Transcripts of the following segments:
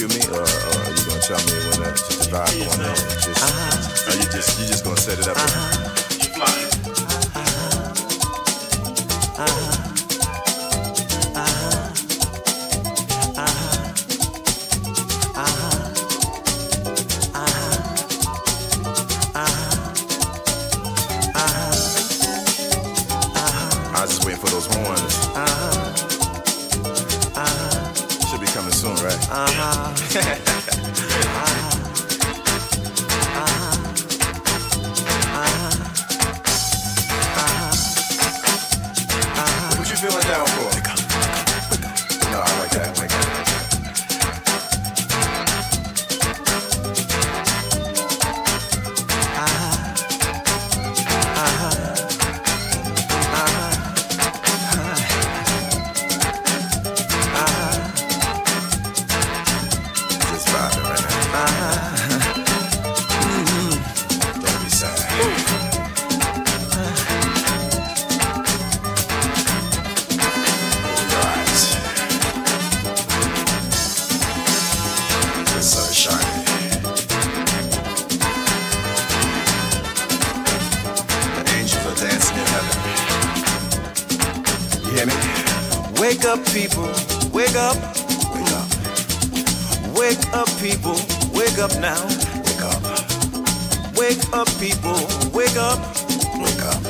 cue me, or are you gonna tell me when to vibe on there? Are you just gonna set it up? I was just waiting for those horns. Should be coming soon, right? What you feeling down for? No, I like that. Just vibing right now. Don't be sad. The sun is shining. The angels are dancing in heaven. You hear me? Wake up, people, wake up. Wake up. Wake up, people, wake up now. Wake up. Wake up, people, wake up. Wake up.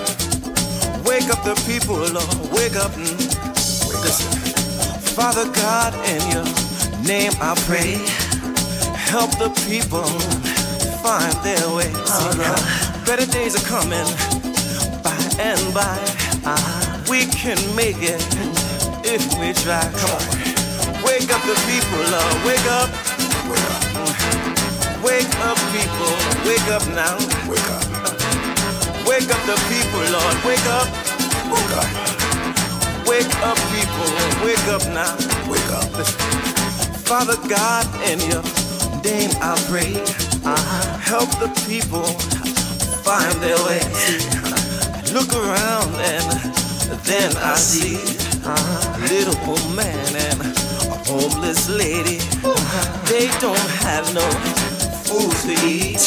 Wake up the people, Lord, wake up. Listen, Father God, in your name I pray. Help the people find their way. Better days are coming by and by. We can make it if we try. Come on. Wake up the people, Lord, wake up. Wake up. Wake up, people, wake up now. Wake up. Wake up the people, Lord, wake up. Wake up. Wake up, people, wake up now. Wake up. Father God, in your name I pray. Help the people find their way. Look around and then I see a little old man and a homeless lady. They don't have no food to eat.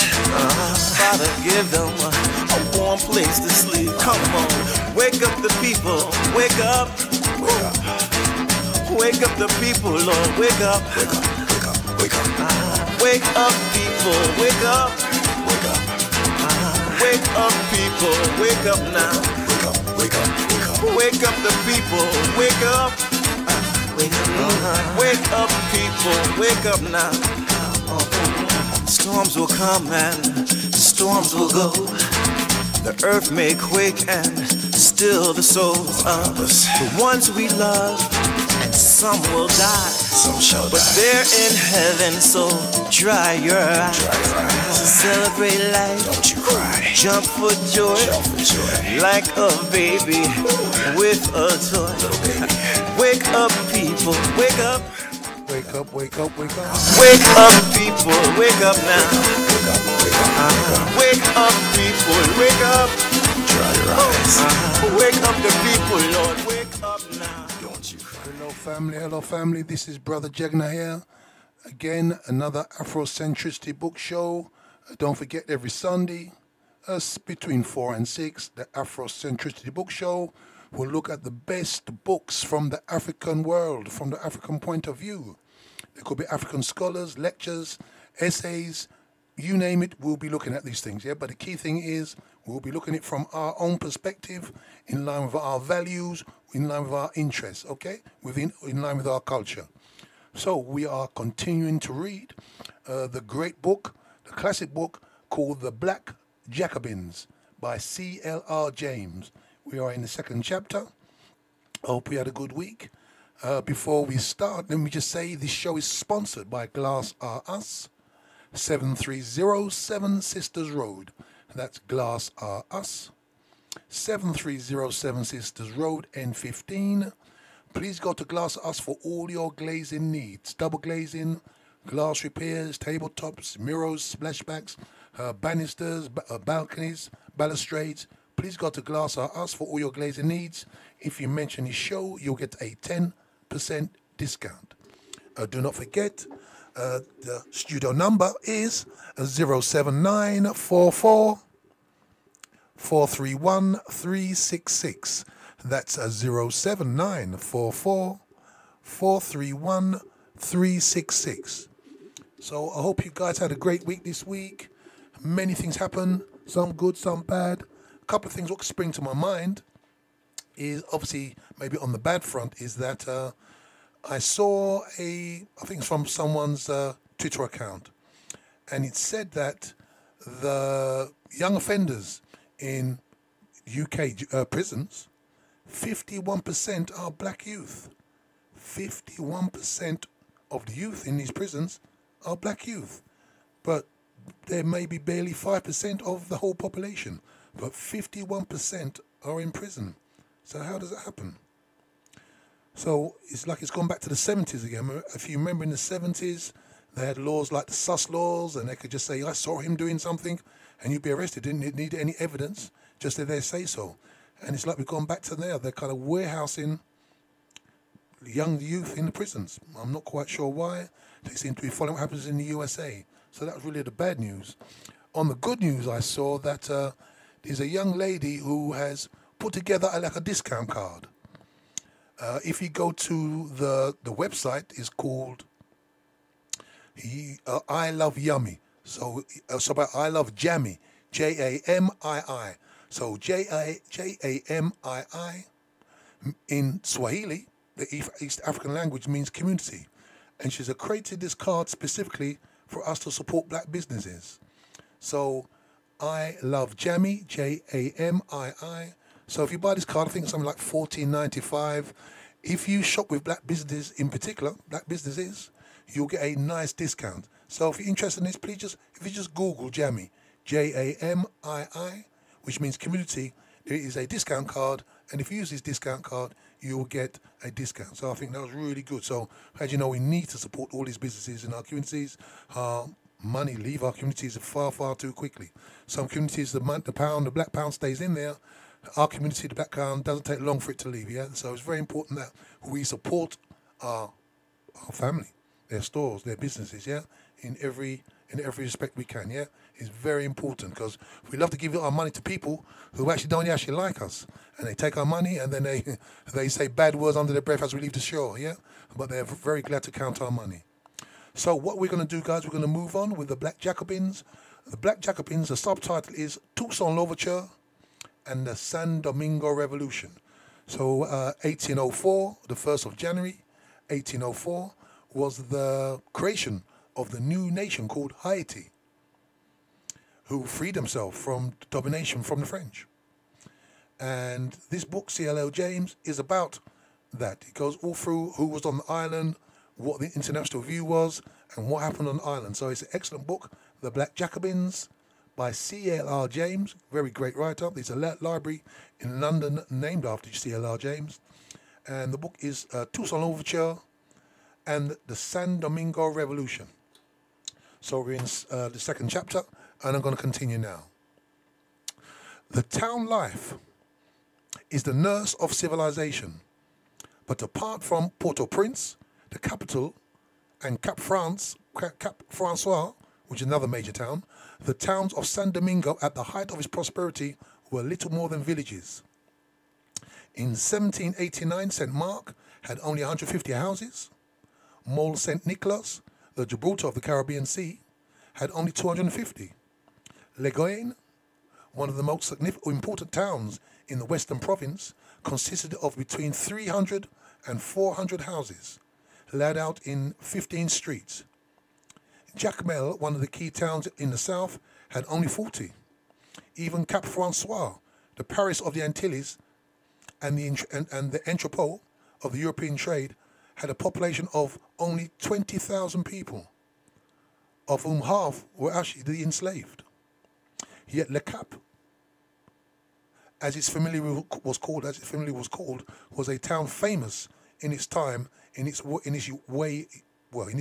Father, give them a warm place to sleep. Come on, wake up the people, wake up. Wake up. Wake up the people, Lord, wake up. Wake up. Wake up. Wake up. Wake up, people, wake up. Wake up. Wake up, people, wake up now. Wake up. Wake up. Wake up. Wake up the people, wake up. Wake up, people, wake up now. Storms will come and the storms will go. The earth may quake and still the souls of the ones we love, and some will die. Some shall But die. they're in heaven, so dry your eyes. Dry your eyes. Celebrate life. Don't you cry. Jump for joy. Jump for joy. Like a baby with a toy. Little baby. Wake up, people, wake up. Wake up, wake up, wake up. Wake up, people, wake up now. Wake up. Wake up. Wake up, people, wake up. Dry your eyes. Wake up the people, Lord, wake up now. Don't you cry. Hello family, this is Brother Jegna here. Again, another Afrocentricity book show. Don't forget every Sunday, between 4 and 6, the Afrocentricity book show. We'll look at the best books from the African world, from the African point of view. There could be African scholars, lectures, essays, you name it, we'll be looking at these things, yeah? But the key thing is, we'll be looking at it from our own perspective, in line with our values, in line with our interests, okay? In line with our culture. So we are continuing to read the great book, the classic book called The Black Jacobins by C.L.R. James. We are in the second chapter. I hope we had a good week. Before we start, let me just say this show is sponsored by Glass R Us, 7307 Sisters Road. That's Glass R Us, 7307 Sisters Road, N15. Please go to Glass R Us for all your glazing needs. Double glazing, glass repairs, tabletops, mirrors, splashbacks, banisters, balconies, balustrades. Please go to Glass R Us for all your glazing needs. If you mention this show, you'll get a 10% discount. Do not forget, The studio number is 07944 431 366. That's 07944 431 366. So I hope you guys had a great week this week. Many things happen, some good, some bad. A couple of things what spring to my mind is obviously maybe on the bad front is that I saw I think it's from someone's Twitter account, and it said that the young offenders in UK prisons, 51% are black youth. 51% of the youth in these prisons are black youth. But there may be barely 5% of the whole population, but 51% are in prison. So how does that happen? So it's like it's gone back to the 70s again. If you remember in the 70s, they had laws like the sus laws, and they could just say, I saw him doing something, and you'd be arrested. Didn't need any evidence, just that they say so. And it's like we've gone back to there. They're kind of warehousing young youth in the prisons. I'm not quite sure why. They seem to be following what happens in the USA. So that was really the bad news. On the good news, I saw that there's a young lady who has put together like a discount card. If you go to the website, it's called I Love Yummy. So about I Love Jammy, Jamii. So Jamii in Swahili, the East African language, means community. And she's created this card specifically for us to support black businesses. So I Love Jammy, Jamii. So if you buy this card, I think it's something like $14.95. If you shop with black businesses in particular, black businesses, you'll get a nice discount. So if you're interested in this, please if you just Google Jammy, Jamii, which means community, there is a discount card, and if you use this discount card, you'll get a discount. So I think that was really good. So as you know, we need to support all these businesses in our communities. Money leave our communities far, far too quickly. Some communities, the black pound stays in there. Our community, the black pound, doesn't take long for it to leave, yeah? So it's very important that we support our family, their stores, their businesses, yeah? In every respect we can, yeah? It's very important because we love to give our money to people who actually don't actually like us. And they take our money and then they say bad words under their breath as we leave the shore, yeah? But they're very glad to count our money. So what we're going to do, guys, we're going to move on with the Black Jacobins. The Black Jacobins, the subtitle is Toussaint Louverture and the San Domingo Revolution. So 1804, the 1st of January, 1804, was the creation of the new nation called Haiti, who freed themselves from domination from the French. And this book, C.L.R. James, is about that. It goes all through who was on the island, what the international view was, and what happened on the island. So it's an excellent book, The Black Jacobins, by C.L.R. James, very great writer. There's a library in London named after C.L.R. James. And the book is Toussaint Louverture and the San Domingo Revolution. So we're in the second chapter, and I'm going to continue now. The town life is the nurse of civilization. But apart from Port-au-Prince, the capital, and Cap Francois, which is another major town, the towns of San Domingo at the height of its prosperity were little more than villages. In 1789, St. Mark had only 150 houses. Mole St. Nicholas, the Gibraltar of the Caribbean Sea, had only 250. Legoin, one of the most important towns in the Western Province, consisted of between 300 and 400 houses, laid out in 15 streets. Jacmel, one of the key towns in the south, had only 40. Even Cap Francois, the Paris of the Antilles, and the entrepot of the European trade, had a population of only 20,000 people, of whom half were actually enslaved. Yet Le Cap, as its family was called, was a town famous in its time, in its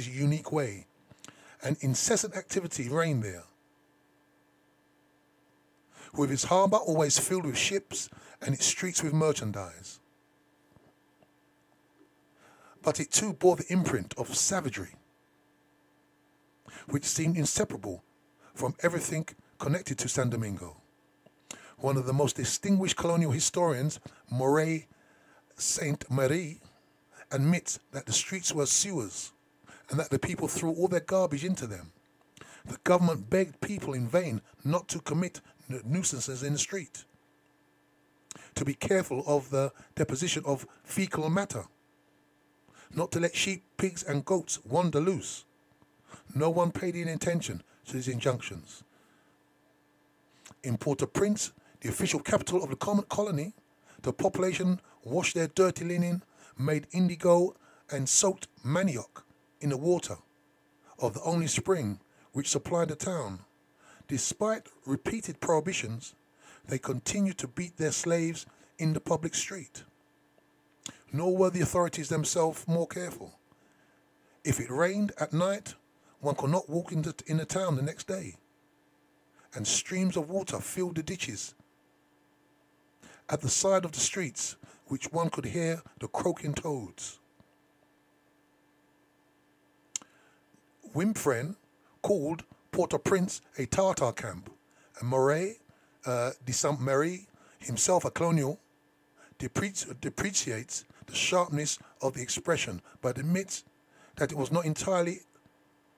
unique way. And incessant activity reigned there, with its harbour always filled with ships and its streets with merchandise. But it too bore the imprint of savagery. which seemed inseparable from everything connected to San Domingo. One of the most distinguished colonial historians, Moray Saint Marie, admits that the streets were sewers and that the people threw all their garbage into them. The government begged people in vain not to commit nuisances in the street, to be careful of the deposition of fecal matter, not to let sheep, pigs and goats wander loose. No one paid any attention to these injunctions. In Port-au-Prince, the official capital of the colony, the population washed their dirty linen, made indigo and soaked manioc in the water of the only spring which supplied the town. Despite repeated prohibitions, they continued to beat their slaves in the public street. Nor were the authorities themselves more careful. If it rained at night, one could not walk in the town the next day, and streams of water filled the ditches at the side of the streets, which one could hear the croaking toads. Wimphren called Port-au-Prince a Tartar camp, and Moray de Saint-Marie, himself a colonial, depreciates the sharpness of the expression, but admits that it was not entirely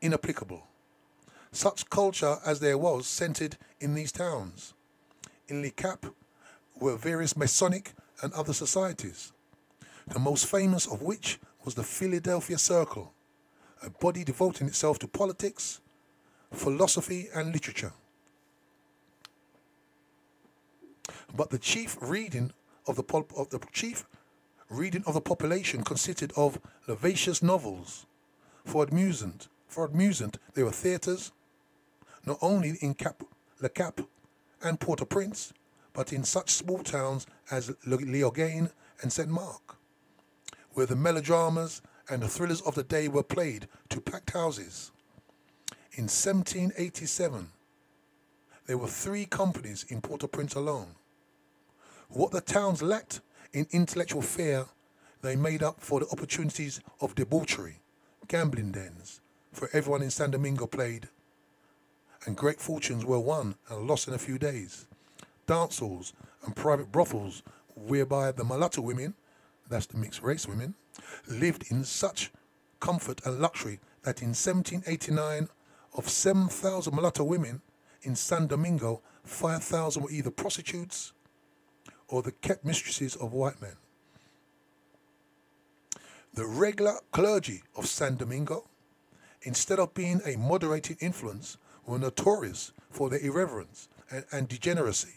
inapplicable. Such culture as there was centered in these towns. In Le Cap were various Masonic and other societies, the most famous of which was the Philadelphia Circle, a body devoting itself to politics, philosophy and literature. But the chief reading of the population consisted of lascivious novels. For amusement, there were theatres, not only in Le Cap and Port-au-Prince, but in such small towns as Léogane and Saint Mark, where the melodramas and the thrillers of the day were played to packed houses. In 1787, there were 3 companies in Port-au-Prince alone. What the towns lacked in intellectual fare, they made up for the opportunities of debauchery, gambling dens, for everyone in San Domingo played, and great fortunes were won and lost in a few days. Dance halls and private brothels whereby the mulatto women, that's the mixed race women, lived in such comfort and luxury that in 1789, of 7,000 mulatto women in San Domingo, 5,000 were either prostitutes or the kept mistresses of white men. The regular clergy of San Domingo, instead of being a moderating influence, were notorious for their irreverence and degeneracy.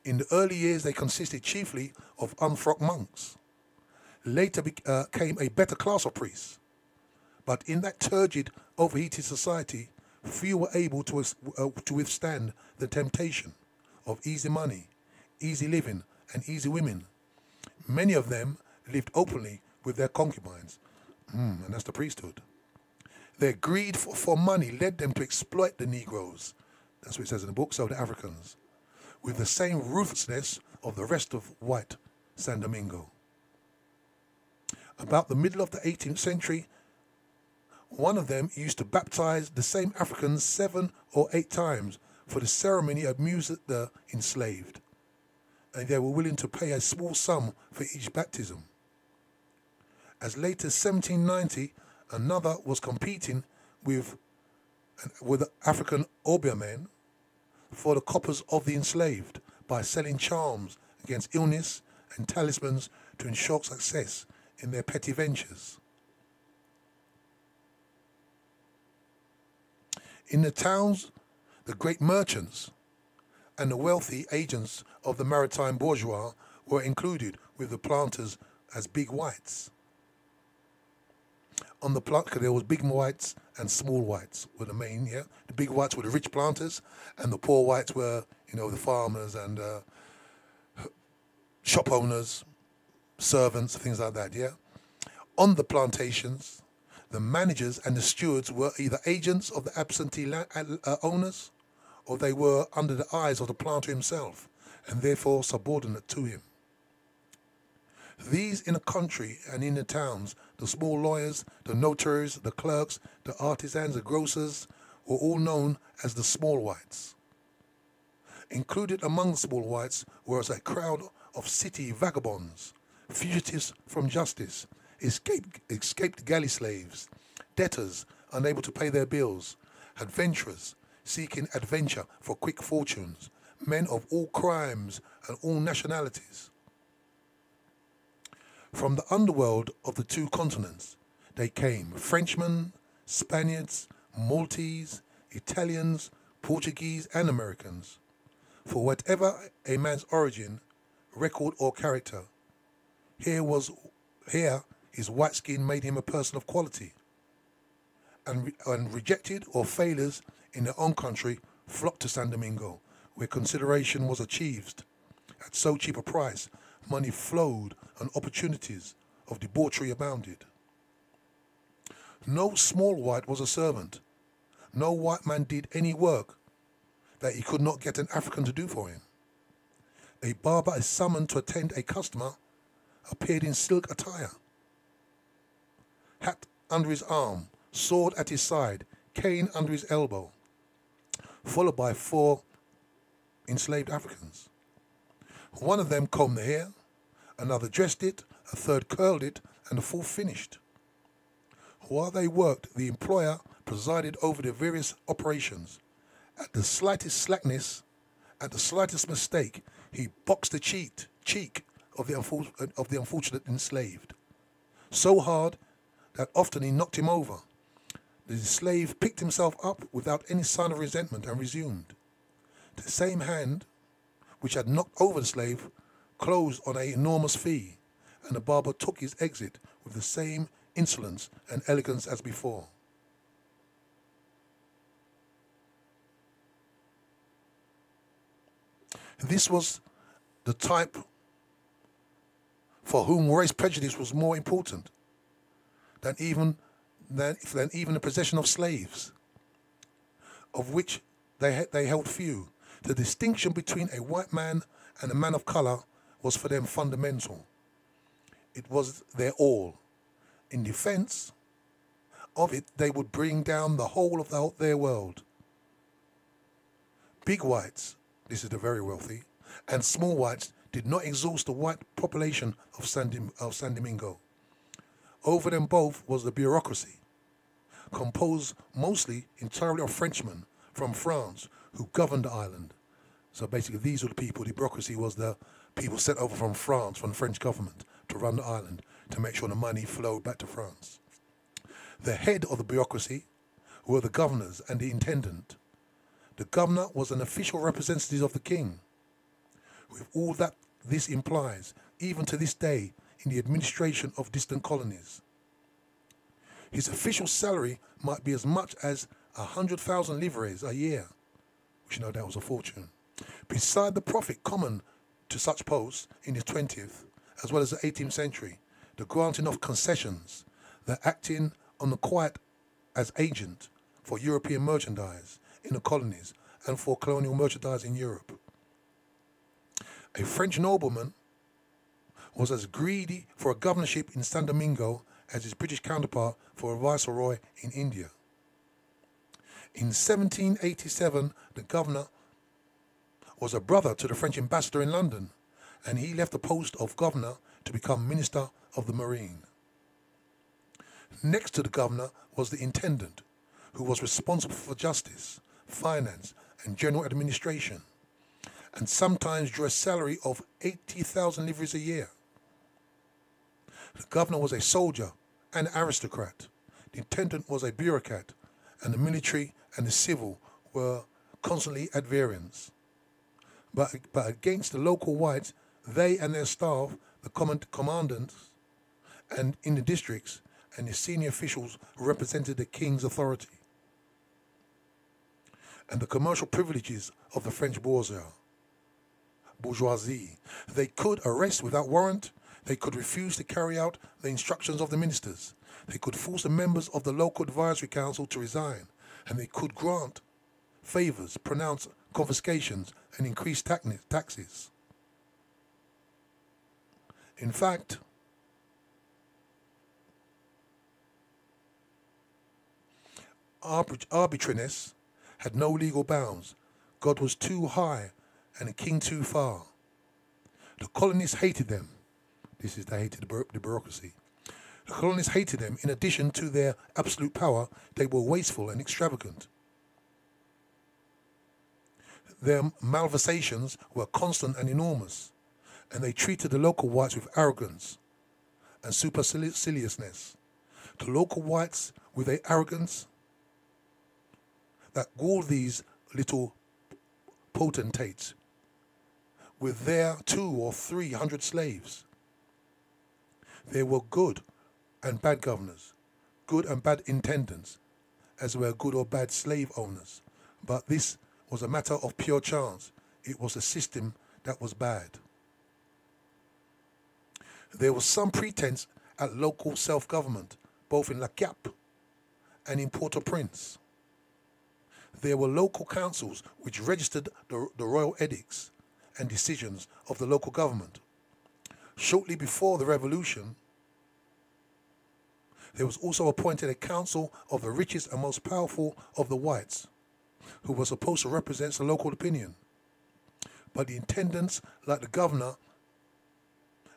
In the early years, they consisted chiefly of unfrocked monks. Later came a better class of priests. But in that turgid, overheated society, few were able to withstand the temptation of easy money, easy living, and easy women. Many of them lived openly with their concubines, and that's the priesthood. Their greed for money led them to exploit the Negroes, that's what it says in the book, so the Africans, with the same ruthlessness of the rest of white San Domingo. About the middle of the 18th century, one of them used to baptize the same Africans 7 or 8 times for the ceremony that amused the enslaved, and they were willing to pay a small sum for each baptism. As late as 1790, another was competing with African obeahmen for the coppers of the enslaved by selling charms against illness and talismans to ensure success in their petty ventures. In the towns, the great merchants and the wealthy agents of the maritime bourgeois were included with the planters as big whites. On the plant, there was big whites and small whites were the main, yeah. The big whites were the rich planters, and the poor whites were, the farmers and shop owners, servants, things like that, yeah. On the plantations, the managers and the stewards were either agents of the absentee owners, or they were under the eyes of the planter himself, and therefore subordinate to him. These in the country and in the towns, the small lawyers, the notaries, the clerks, the artisans, the grocers, were all known as the small whites. Included among the small whites was a crowd of city vagabonds, fugitives from justice, escaped galley slaves, debtors unable to pay their bills, adventurers seeking adventure for quick fortunes, men of all crimes and all nationalities. From the underworld of the two continents, they came Frenchmen, Spaniards, Maltese, Italians, Portuguese, and Americans. For whatever a man's origin, record, or character, here his white skin made him a person of quality. And rejected or failures in their own country flocked to San Domingo, where consideration was achieved. At so cheap a price, money flowed and opportunities of debauchery abounded. No small white was a servant. No white man did any work that he could not get an African to do for him. A barber is summoned to attend a customer, appeared in silk attire, hat under his arm, sword at his side, cane under his elbow, followed by 4 enslaved Africans. One of them combed the hair, another dressed it, a third curled it, and the fourth finished. While they worked, the employer presided over the various operations. At the slightest slackness, at the slightest mistake, he boxed the cheek of the unfortunate enslaved, so hard that often he knocked him over. The slave picked himself up without any sign of resentment and resumed. The same hand which had knocked over the slave closed on an enormous fee, and the barber took his exit with the same insolence and elegance as before. This was the type for whom race prejudice was more important than even the possession of slaves, of which they held few. The distinction between a white man and a man of color was for them fundamental. It was their all. In defense of it, they would bring down the whole of their world. Big whites, this is the very wealthy, and small whites did not exhaust the white population of San Domingo. Over them both was the bureaucracy, composed mostly entirely of Frenchmen from France who governed the island. So basically these were the people, the bureaucracy was the people sent over from France, from the French government, to run the island, to make sure the money flowed back to France. The head of the bureaucracy were the governors and the intendant. The governor was an official representative of the king, with all that this implies, even to this day, in the administration of distant colonies. His official salary might be as much as 100,000 livres a year, which no doubt was a fortune. Beside the profit common to such posts in the 20th, as well as the 18th century, the granting of concessions, the acting on the quiet as agent for European merchandise in the colonies and for colonial merchandise in Europe. A French nobleman was as greedy for a governorship in San Domingo as his British counterpart for a viceroy in India. In 1787, the governor was a brother to the French ambassador in London, and he left the post of governor to become Minister of the Marine. Next to the governor was the intendant, who was responsible for justice, finance, and general administration, and sometimes drew a salary of 80,000 livres a year. The governor was a soldier and aristocrat. The intendant was a bureaucrat, and the military and the civil were constantly at variance. But against the local whites, they and their staff, the commandants, and in the districts, and the senior officials represented the king's authority and the commercial privileges of the French bourgeoisie. They could arrest without warrant. They could refuse to carry out the instructions of the ministers. They could force the members of the local advisory council to resign, and they could grant favors, pronounce confiscations, and increase taxes. In fact, arbitrariness had no legal bounds. God was too high and the king too far. The colonists hated them. They hated the bureaucracy. The colonists hated them. In addition to their absolute power, they were wasteful and extravagant. Their malversations were constant and enormous, and they treated the local whites with arrogance and superciliousness. The local whites, with their arrogance, that galled these little potentates with their 200 or 300 slaves. There were good and bad governors, good and bad intendants, as were good or bad slave owners. But this was a matter of pure chance. It was a system that was bad. There was some pretense at local self-government, both in La Cap and in Port-au-Prince. There were local councils which registered the royal edicts and decisions of the local government. Shortly before the revolution, there was also appointed a council of the richest and most powerful of the whites, who were supposed to represent the local opinion. But the intendants, like the governor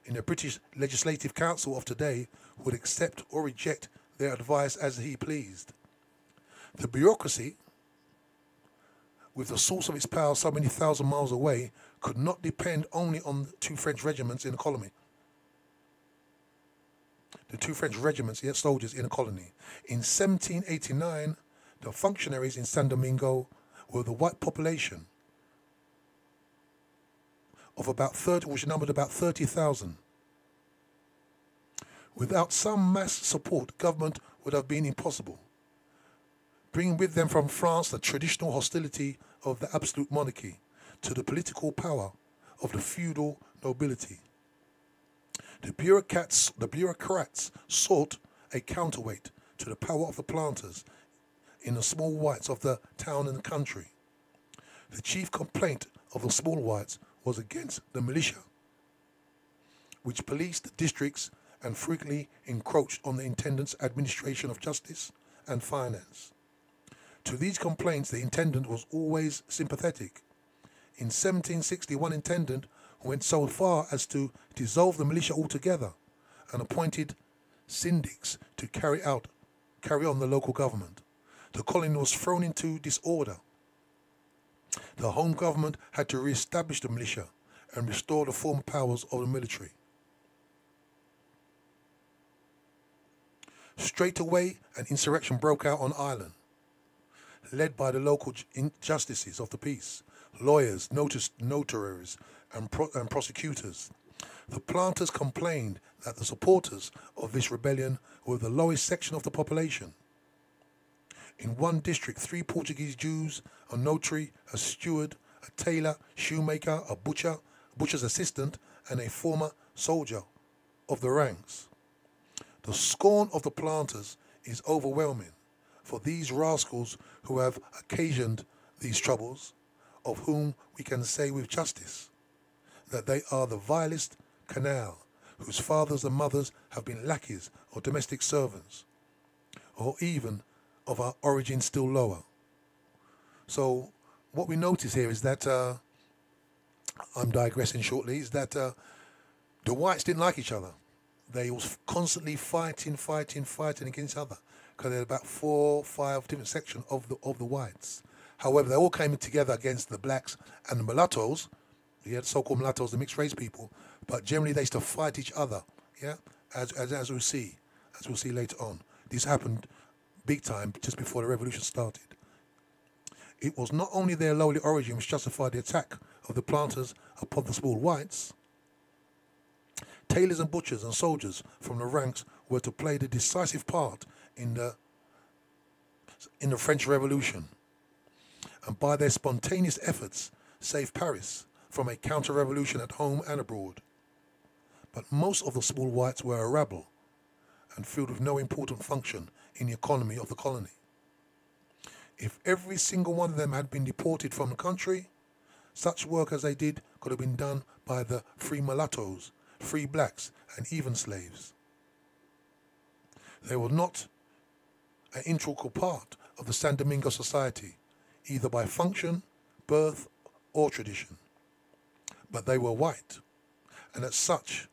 in the British Legislative Council of today, would accept or reject their advice as he pleased. The bureaucracy, with the source of its power so many thousand miles away, could not depend only on the 2 French regiments in the colony. The 2 French regiments, yet soldiers in the colony. In 1789, the functionaries in San Domingo were the white population of about 30, which numbered about 30,000. Without some mass support, government would have been impossible, bringing with them from France the traditional hostility of the absolute monarchy to the political power of the feudal nobility. The bureaucrats sought a counterweight to the power of the planters in the small whites of the town and the country. The chief complaint of the small whites was against the militia, which policed the districts and frequently encroached on the intendant's administration of justice and finance. To these complaints, the intendant was always sympathetic. In 1760, one intendant went so far as to dissolve the militia altogether and appointed syndics to carry on the local government. The colony was thrown into disorder. The home government had to re-establish the militia and restore the former powers of the military. Straight away, an insurrection broke out on Ireland, led by the local justices of the peace, lawyers, notaries, and prosecutors. The planters complained that the supporters of this rebellion were the lowest section of the population. In one district, 3 Portuguese Jews, a notary, a steward, a tailor, shoemaker, a butcher's assistant, and a former soldier of the ranks. The scorn of the planters is overwhelming for these rascals who have occasioned these troubles, of whom we can say with justice that they are the vilest canal, whose fathers and mothers have been lackeys or domestic servants, or even of our origin still lower. So what we notice here is that, I'm digressing shortly, is that the whites didn't like each other. They was constantly fighting against each other, because there were about 4 or 5 different sections of the whites. However, they all came together against the blacks and the mulattoes. You had so-called mulattoes, the mixed race people, but generally they used to fight each other. Yeah, as we'll see later on. This happened big time just before the revolution started. It was not only their lowly origin which justified the attack of the planters upon the small whites. Tailors and butchers and soldiers from the ranks were to play the decisive part in the French Revolution, and by their spontaneous efforts saved Paris from a counter-revolution at home and abroad. But most of the small whites were a rabble and filled with no important function in the economy of the colony. If every single one of them had been deported from the country, such work as they did could have been done by the free mulattoes, free blacks, and even slaves. They were not an integral part of the San Domingo society, either by function, birth, or tradition. But they were white, and as such,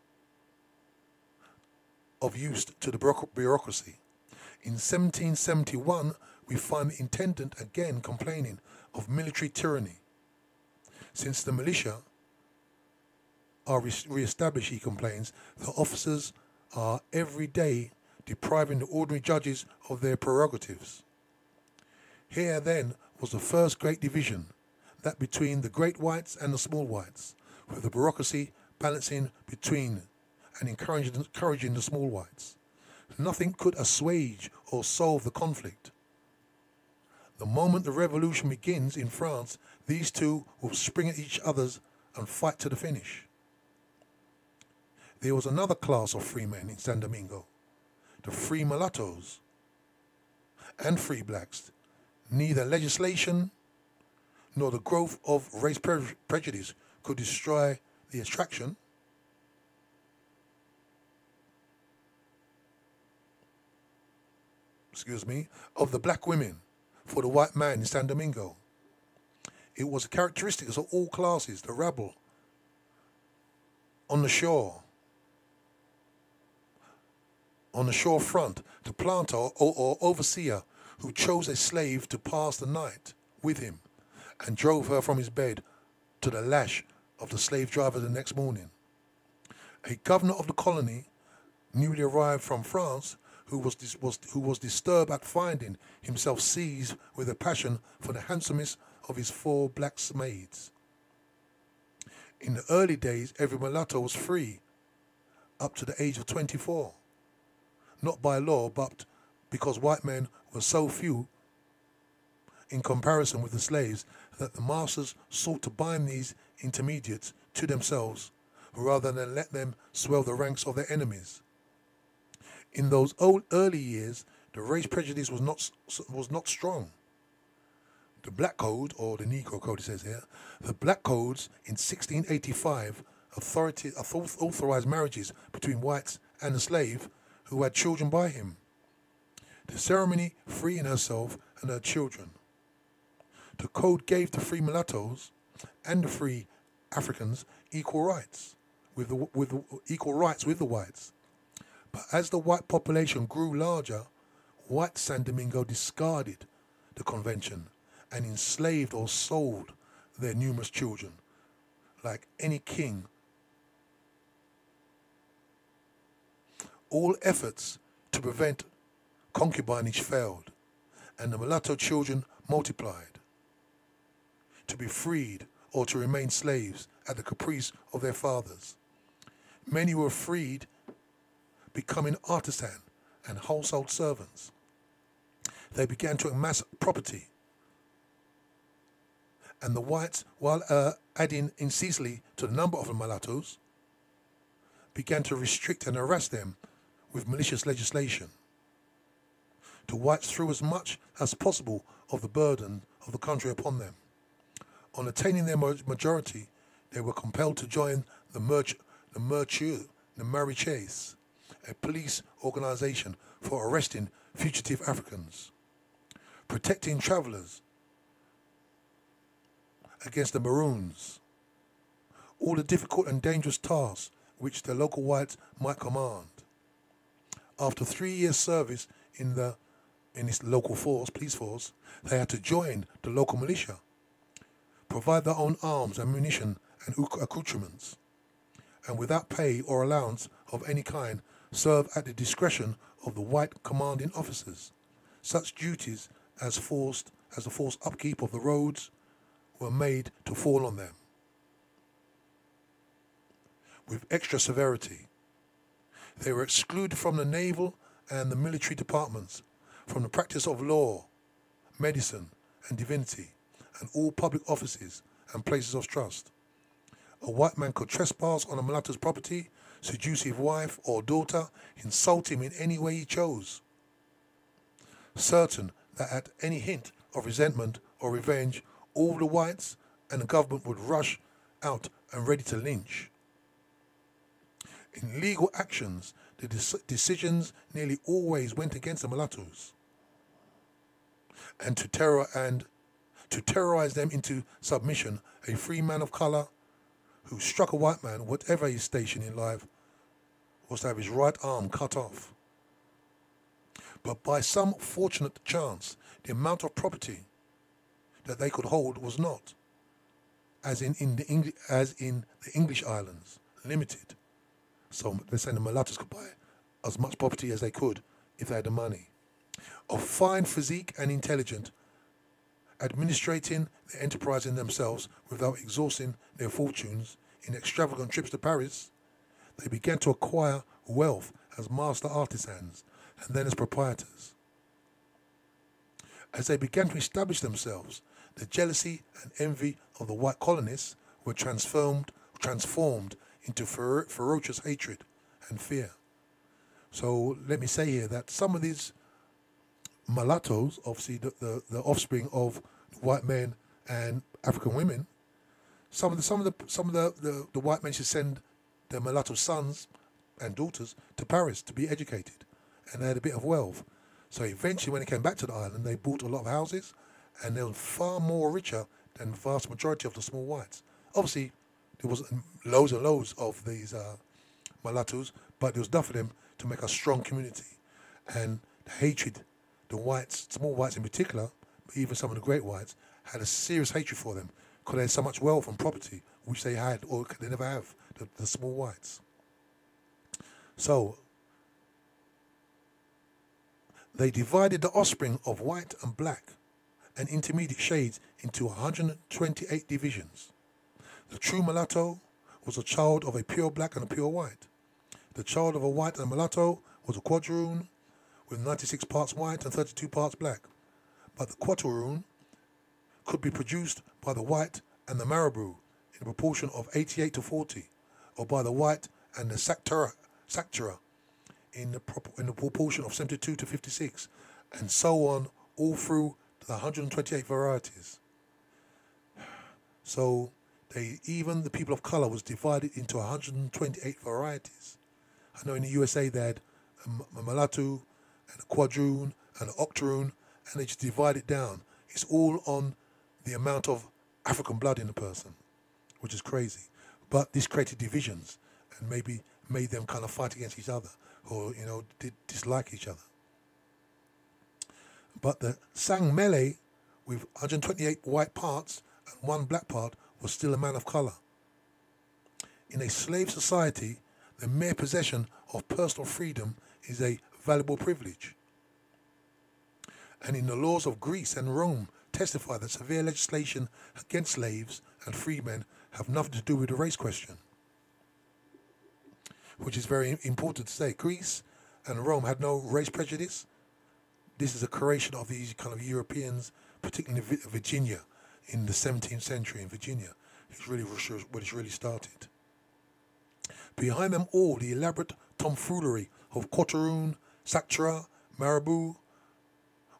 of use to the bureaucracy. In 1771, we find the intendant again complaining of military tyranny. Since the militia are re-established, he complains, the officers are every day depriving the ordinary judges of their prerogatives. Here then was the first great division, that between the great whites and the small whites, with the bureaucracy balancing between and encouraging the small whites. Nothing could assuage or solve the conflict. The moment the revolution begins in France, these two will spring at each other's and fight to the finish. There was another class of free men in San Domingo, the free mulattoes and free blacks. Neither legislation nor the growth of race prejudice could destroy the attraction of the black women for the white man in San Domingo. It was a characteristic of all classes, the rabble on the shore front, the planter or overseer who chose a slave to pass the night with him and drove her from his bed to the lash of the slave driver the next morning. A governor of the colony, newly arrived from France, who was disturbed at finding himself seized with a passion for the handsomest of his 4 black maids. In the early days, every mulatto was free up to the age of 24, not by law, but because white men were so few in comparison with the slaves that the masters sought to bind these intermediates to themselves rather than let them swell the ranks of their enemies. In those early years, the race prejudice was not strong. The Black Code, or the Negro Code it says here, the Black Codes in 1685 authorized marriages between whites and a slave who had children by him. The ceremony freeing herself and her children. The code gave the free mulattoes and the free Africans equal rights with the whites. But as the white population grew larger, white San Domingo discarded the convention and enslaved or sold their numerous children, like any king. All efforts to prevent concubinage failed, and the mulatto children multiplied. To be freed or to remain slaves at the caprice of their fathers. Many were freed, becoming artisan and household servants. They began to amass property, and the whites, while adding incessantly to the number of the mulattoes, began to restrict and harass them with malicious legislation. The whites threw as much as possible of the burden of the country upon them. On attaining their majority, they were compelled to join the Marichis, a police organization for arresting fugitive Africans, protecting travelers against the Maroons, all the difficult and dangerous tasks which the local whites might command. After 3 years' service in this local police force, they had to join the local militia, provide their own arms, ammunition, and accoutrements, and without pay or allowance of any kind, serve at the discretion of the white commanding officers. Such duties as the forced upkeep of the roads were made to fall on them with extra severity. They were excluded from the naval and the military departments, from the practice of law, medicine, and divinity, and all public offices and places of trust. A white man could trespass on a mulatto's property, seduce his wife or daughter, insult him in any way he chose, certain that at any hint of resentment or revenge, all the whites and the government would rush out and ready to lynch. In legal actions, the decisions nearly always went against the mulattoes. and to terrorize them into submission. A free man of color who struck a white man, whatever his station in life, was to have his right arm cut off. But by some fortunate chance, the amount of property that they could hold was not, as in the English islands, limited. So they're saying the mulattoes could buy as much property as they could if they had the money. Of fine physique and intelligent, administrating the enterprise in themselves without exhausting their fortunes in extravagant trips to Paris, they began to acquire wealth as master artisans and then as proprietors. As they began to establish themselves, the jealousy and envy of the white colonists were transformed into ferocious hatred and fear. So let me say here that some of these mulattoes, obviously the offspring of white men and African women, some of the white men should send their mulatto sons and daughters to Paris to be educated, and they had a bit of wealth. So eventually, when they came back to the island, they bought a lot of houses, and they were far more richer than the vast majority of the small whites. Obviously, there was loads and loads of these mulattoes, but there was enough of them to make a strong community. And the hatred, the whites, small whites in particular, but even some of the great whites, had a serious hatred for them because they had so much wealth and property, which they had or could they never have, the small whites. So they divided the offspring of white and black and intermediate shades into 128 divisions. The true mulatto was a child of a pure black and a pure white. The child of a white and a mulatto was a quadroon with 96 parts white and 32 parts black. But the quadroon could be produced by the white and the marabou in a proportion of 88 to 40, or by the white and the sactura in the proportion of 72 to 56, and so on, all through the 128 varieties. So even the people of color was divided into 128 varieties. I know in the USA they had a mulatto and a quadroon and an octoroon, and they just divide it down. It's all on the amount of African blood in the person, which is crazy. But this created divisions and maybe made them kind of fight against each other, or did dislike each other. But the Sang Mele, with 128 white parts and one black part, was still a man of color. In a slave society, the mere possession of personal freedom is a valuable privilege. And in the laws of Greece and Rome testify that severe legislation against slaves and freemen have nothing to do with the race question, which is very important to say. Greece and Rome had no race prejudice. This is a creation of these kind of Europeans, particularly in Virginia, in the 17th century in Virginia. It's really what it's really started. Behind them all, the elaborate tomfoolery of quadroon, sactura, marabou,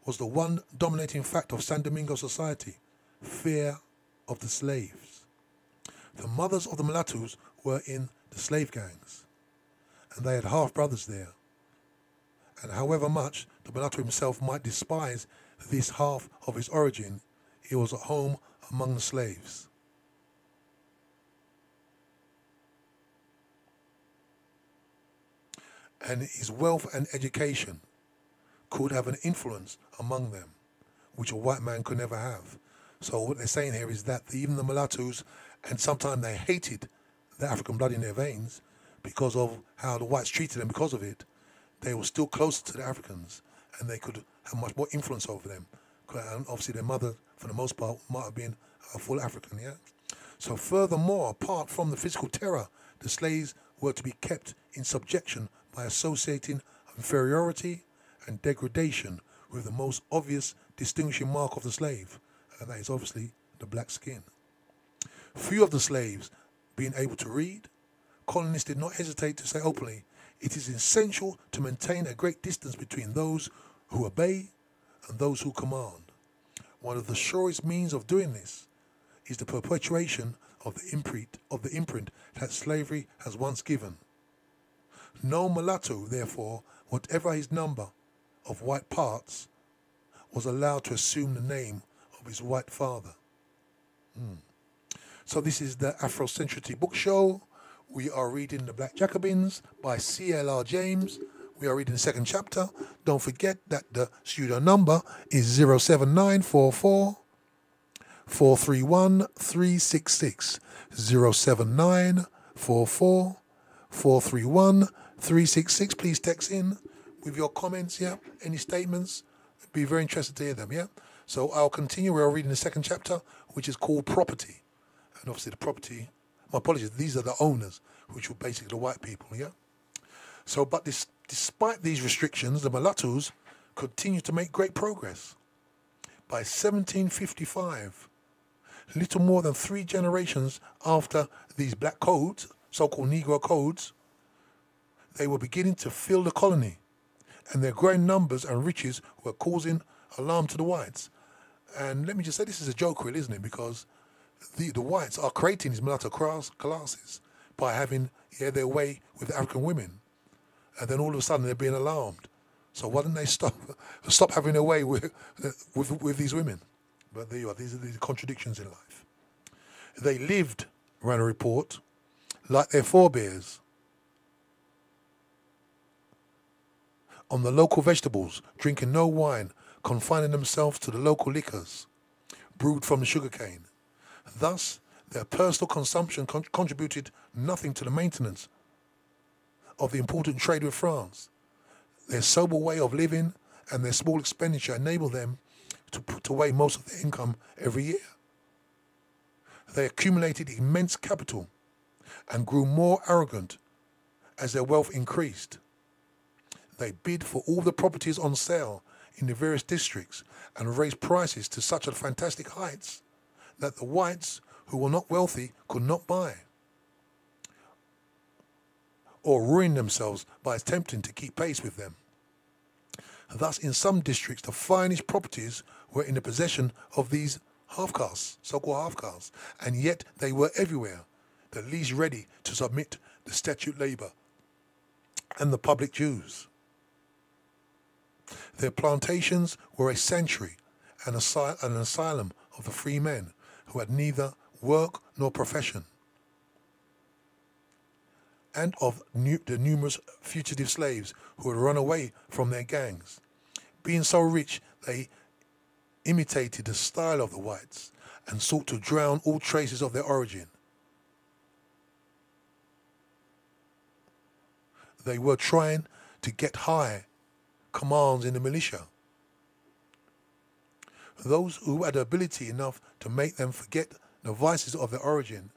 was the one dominating fact of San Domingo society: fear of the slaves. The mothers of the mulattoes were in the slave gangs, and they had half-brothers there. And however much the mulatto himself might despise this half of his origin, he was at home among the slaves. And his wealth and education could have an influence among them, which a white man could never have. So what they're saying here is that even the mulattoes, and sometimes they hated the African blood in their veins because of how the whites treated them. Because of it, they were still closer to the Africans, and they could have much more influence over them. And obviously their mother, for the most part, might have been a full African, yeah? So furthermore, apart from the physical terror, the slaves were to be kept in subjection by associating inferiority and degradation with the most obvious distinguishing mark of the slave, and that is obviously the black skin. Few of the slaves being able to read, colonists did not hesitate to say openly, it is essential to maintain a great distance between those who obey and those who command. One of the surest means of doing this is the perpetuation of the imprint that slavery has once given. No mulatto, therefore, whatever his number of white parts, was allowed to assume the name of his white father. So this is the Afrocentricity Book Show. We are reading The Black Jacobins by C.L.R. James. We are reading the second chapter. Don't forget that the studio number is 07944 431 366. 07944 431 366. Please text in with your comments, yeah? Any statements? I'd be very interested to hear them, yeah? So I'll continue. We're reading the second chapter, which is called Property. And obviously the property, my apologies, these are the owners, which were basically the white people, yeah? So, but despite these restrictions, the mulattoes continued to make great progress. By 1755, little more than 3 generations after these black codes, so-called Negro codes, they were beginning to fill the colony, and their growing numbers and riches were causing alarm to the whites. And let me just say, this is a joke, really, isn't it? Because the whites are creating these mulatto classes by having their way with African women, and then all of a sudden they're being alarmed. So why don't they stop having their way with these women? But there you are. These are the contradictions in life. They lived, ran a report, like their forebears, on the local vegetables, drinking no wine, confining themselves to the local liquors brewed from the sugarcane. Thus, their personal consumption contributed nothing to the maintenance of the important trade with France. Their sober way of living and their small expenditure enabled them to put away most of their income every year. They accumulated immense capital and grew more arrogant as their wealth increased. They bid for all the properties on sale in the various districts and raised prices to such a fantastic heights that the whites, who were not wealthy, could not buy, or ruined themselves by attempting to keep pace with them. Thus, in some districts, the finest properties were in the possession of these half-castes, so-called half-castes, and yet they were everywhere the least ready to submit the statute labour and the public dues. Their plantations were a sanctuary and an asylum of the free men who had neither work nor profession, and of the numerous fugitive slaves who had run away from their gangs. Being so rich, they imitated the style of the whites and sought to drown all traces of their origin. They were trying to get high commands in the militia. Those who had ability enough to make them forget the vices of their origin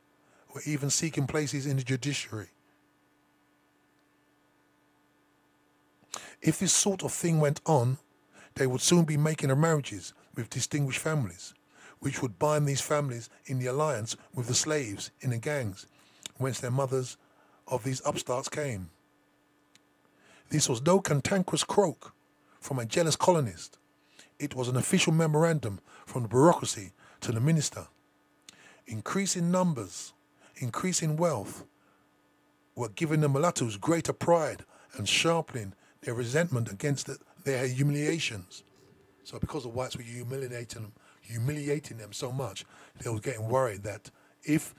were even seeking places in the judiciary. If this sort of thing went on, they would soon be making their marriages with distinguished families, which would bind these families in the alliance with the slaves in the gangs, whence their mothers of these upstarts came. This was no cantankerous croak from a jealous colonist. It was an official memorandum from the bureaucracy to the minister. Increasing numbers, increasing wealth were giving the mulattoes greater pride and sharpening their resentment against their humiliations. So because the whites were humiliating them so much, they were getting worried that if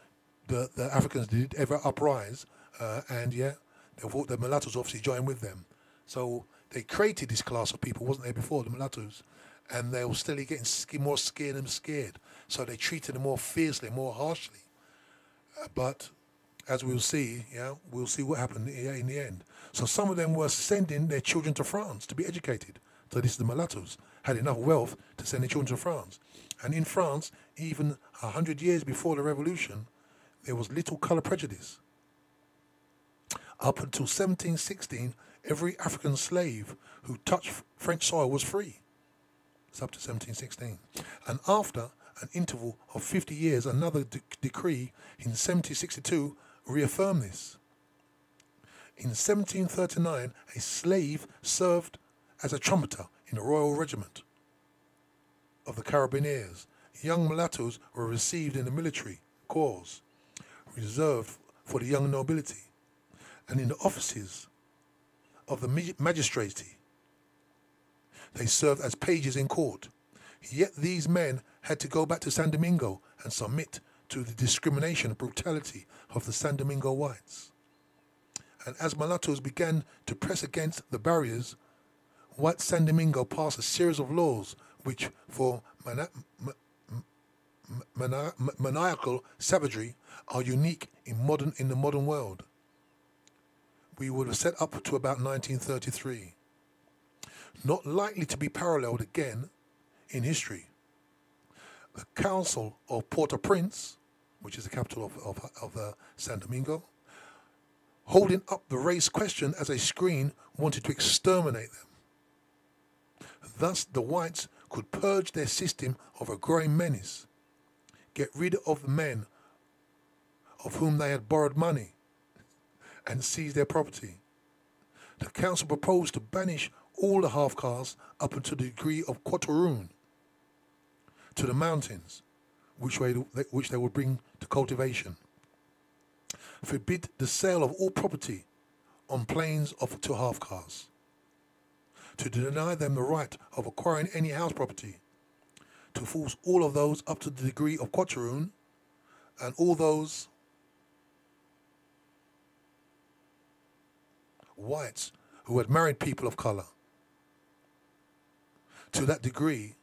the Africans did ever uprise, they thought the mulattoes obviously joined with them. So they created this class of people, wasn't they, before, the mulattoes? And they were still getting more scared and scared. So they treated them more fiercely, more harshly. But as we'll see what happened in the end. So some of them were sending their children to France to be educated. So this is the mulattoes, had enough wealth to send their children to France. And in France, even 100 years before the revolution, there was little colour prejudice. Up until 1716, every African slave who touched French soil was free. It's up to 1716. And after an interval of 50 years, another decree in 1762 reaffirmed this. In 1739, a slave served as a trumpeter in the Royal Regiment of the Carabiniers. Young mulattoes were received in the military corps, reserved for the young nobility, and in the offices of the magistracy. They served as pages in court. Yet these men had to go back to San Domingo and submit to the discrimination and brutality of the San Domingo whites. And as mulattoes began to press against the barriers, white San Domingo passed a series of laws which, for maniacal savagery, are unique in the modern world. We would have set up to about 1933. Not likely to be paralleled again in history. The Council of Port-au-Prince, which is the capital of San Domingo, holding up the race question as a screen, wanted to exterminate them. Thus, the whites could purge their system of a growing menace, get rid of the men of whom they had borrowed money, and seize their property. The council proposed to banish all the half-castes up until the degree of Quatorone to the mountains, which they would bring to cultivation. Forbid the sale of all property on plains to half-castes. To deny them the right of acquiring any house property. To force all of those up to the degree of Quatorone and all those whites who had married people of color to that degree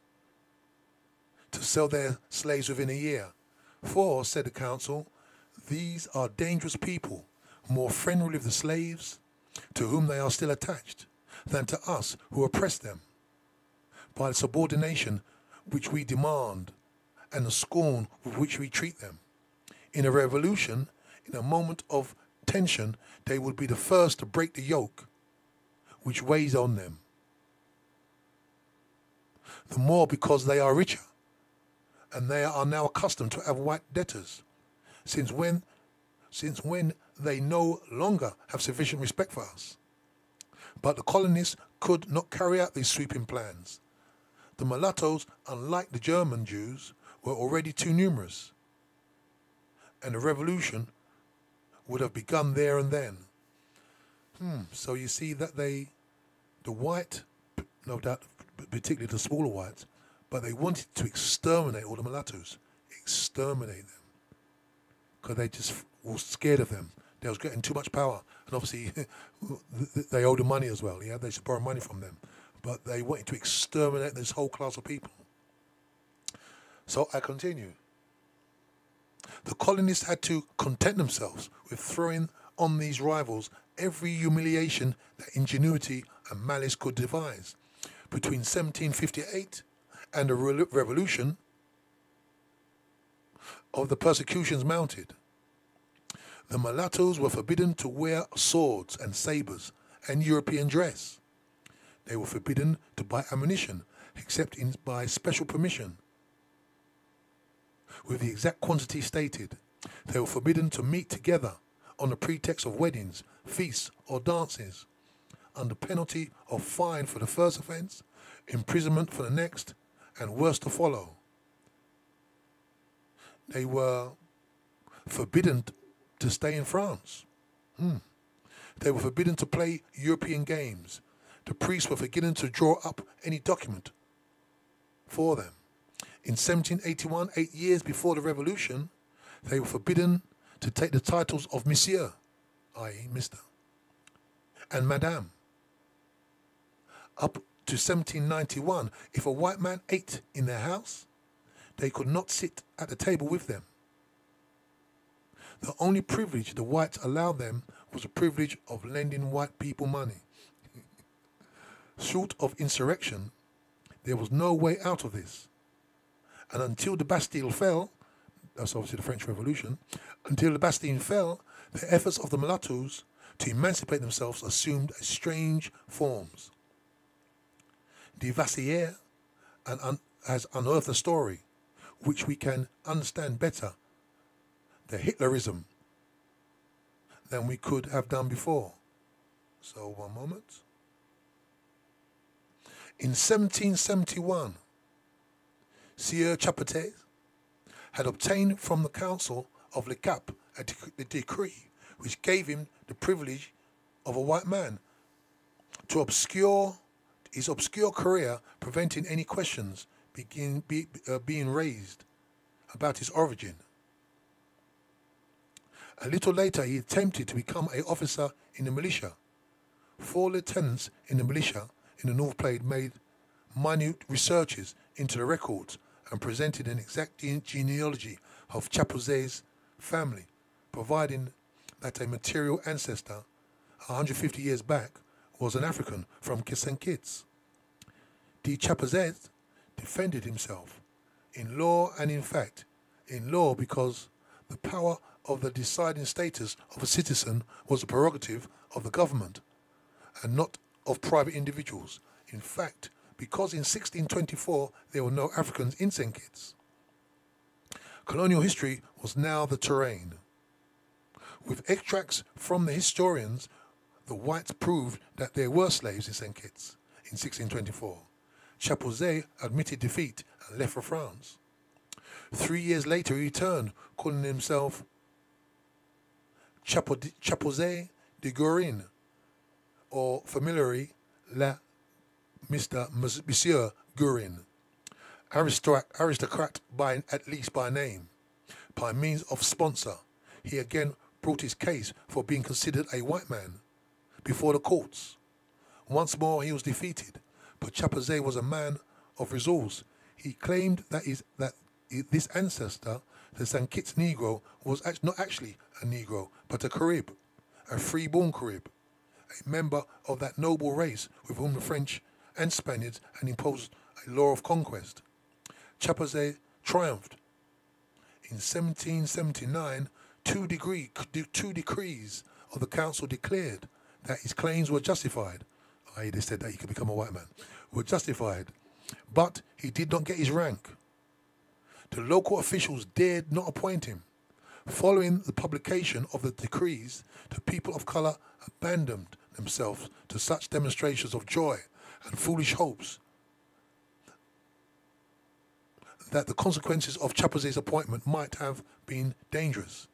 to sell their slaves within a year. For, said the council, these are dangerous people, more friendly with the slaves to whom they are still attached than to us who oppress them by the subordination which we demand and the scorn with which we treat them. In a revolution, in a moment of tension, they would be the first to break the yoke which weighs on them. The more because they are richer, and they are now accustomed to have white debtors, since when they no longer have sufficient respect for us. But the colonists could not carry out these sweeping plans. The mulattoes, unlike the German Jews, were already too numerous, and the revolution would have begun there and then. So you see that the white, no doubt, particularly the smaller whites, but they wanted to exterminate all the mulattoes, exterminate them, because they just were scared of them. They was getting too much power, and obviously they owed them money as well. Yeah, they should borrow money from them, but they wanted to exterminate this whole class of people. So I continue. The colonists had to content themselves with throwing on these rivals every humiliation that ingenuity and malice could devise. Between 1758 and the revolution of the persecutions mounted, the mulattoes were forbidden to wear swords and sabres and European dress. They were forbidden to buy ammunition except by special permission, with the exact quantity stated. They were forbidden to meet together on the pretext of weddings, feasts, or dances, under penalty of fine for the first offence, imprisonment for the next, and worse to follow. They were forbidden to stay in France. They were forbidden to play European games. The priests were forbidden to draw up any document for them. In 1781, 8 years before the revolution, they were forbidden to take the titles of Monsieur, i.e. Mr., and Madame. Up to 1791, if a white man ate in their house, they could not sit at the table with them. The only privilege the whites allowed them was the privilege of lending white people money. Short of insurrection, there was no way out of this. And until the Bastille fell, that's obviously the French Revolution, until the Bastille fell, the efforts of the mulattoes to emancipate themselves assumed strange forms. De Vassière has unearthed a story which we can understand better, the Hitlerism, than we could have done before. So, one moment. In 1771, C.L.R. had obtained from the Council of Le Cap a decree which gave him the privilege of a white man to obscure his obscure career preventing any questions being raised about his origin. A little later, he attempted to become an officer in the militia. 4 lieutenants in the militia in the North Platte made minute researches into the records and presented an exact genealogy of Chapuzé's family, providing that a material ancestor 150 years back was an African from St. Kitts. De Chapuzé defended himself in law and in fact, in law because the power of the deciding status of a citizen was a prerogative of the government and not of private individuals. In fact, because in 1624 there were no Africans in St. Kitts. Colonial history was now the terrain. With extracts from the historians, the whites proved that there were slaves in St. Kitts in 1624. Chapuzé admitted defeat and left for France. 3 years later he returned, calling himself Chapuzé de Guérin, or familiarly Monsieur Guérin, aristocrat by at least by name. By means of sponsor, he again brought his case for being considered a white man before the courts. Once more he was defeated, but Chapuzé was a man of resource. He claimed that this ancestor, the St. Kitts Negro, was not actually a Negro, but a Carib, a free-born Carib, a member of that noble race with whom the French and Spaniards had imposed a law of conquest. Chapuzé triumphed. In 1779, two decrees of the council declared that his claims were justified, i.e. they said that he could become a white man, were justified, but he did not get his rank. The local officials dared not appoint him. Following the publication of the decrees, the people of colour abandoned themselves to such demonstrations of joy and foolish hopes that the consequences of Chapuzé's appointment might have been dangerous.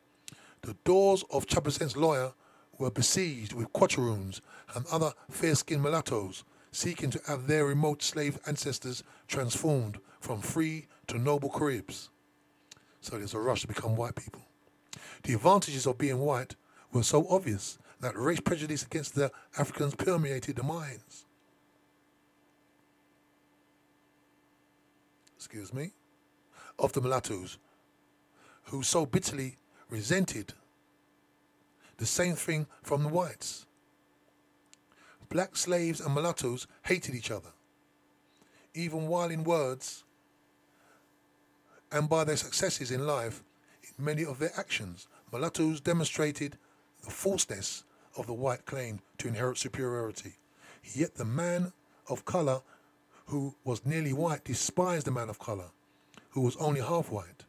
The doors of Chapuzé's lawyer were besieged with quatroons and other fair-skinned mulattoes seeking to have their remote slave ancestors transformed from free to noble Caribs. So there's a rush to become white people. The advantages of being white were so obvious that race prejudice against the Africans permeated the minds. Of the mulattoes, who so bitterly resented the same thing from the whites. Black slaves and mulattoes hated each other, even while in words and by their successes in life. In many of their actions, mulattoes demonstrated the falseness of the white claim to inherent superiority. Yet the man of colour who was nearly white despised the man of colour who was only half white,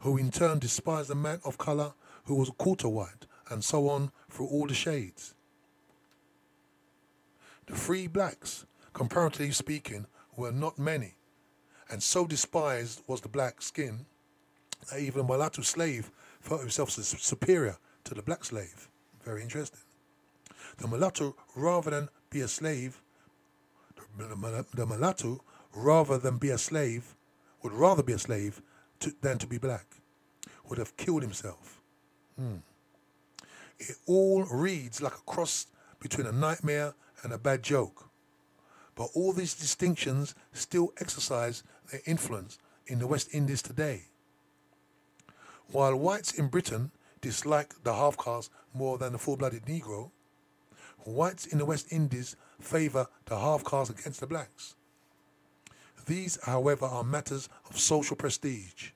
who in turn despised the man of colour who was a quarter white, and so on through all the shades. The free blacks, comparatively speaking, were not many, and so despised was the black skin that even a mulatto slave felt himself superior to the black slave. Very interesting. The mulatto, rather than be a slave, the mulatto, rather than be a slave, would rather be a slave than to be black, would have killed himself. It all reads like a cross between a nightmare and a bad joke. But all these distinctions still exercise their influence in the West Indies today. While whites in Britain dislike the half-caste more than the full-blooded Negro, whites in the West Indies favour the half-caste against the blacks. These, however, are matters of social prestige.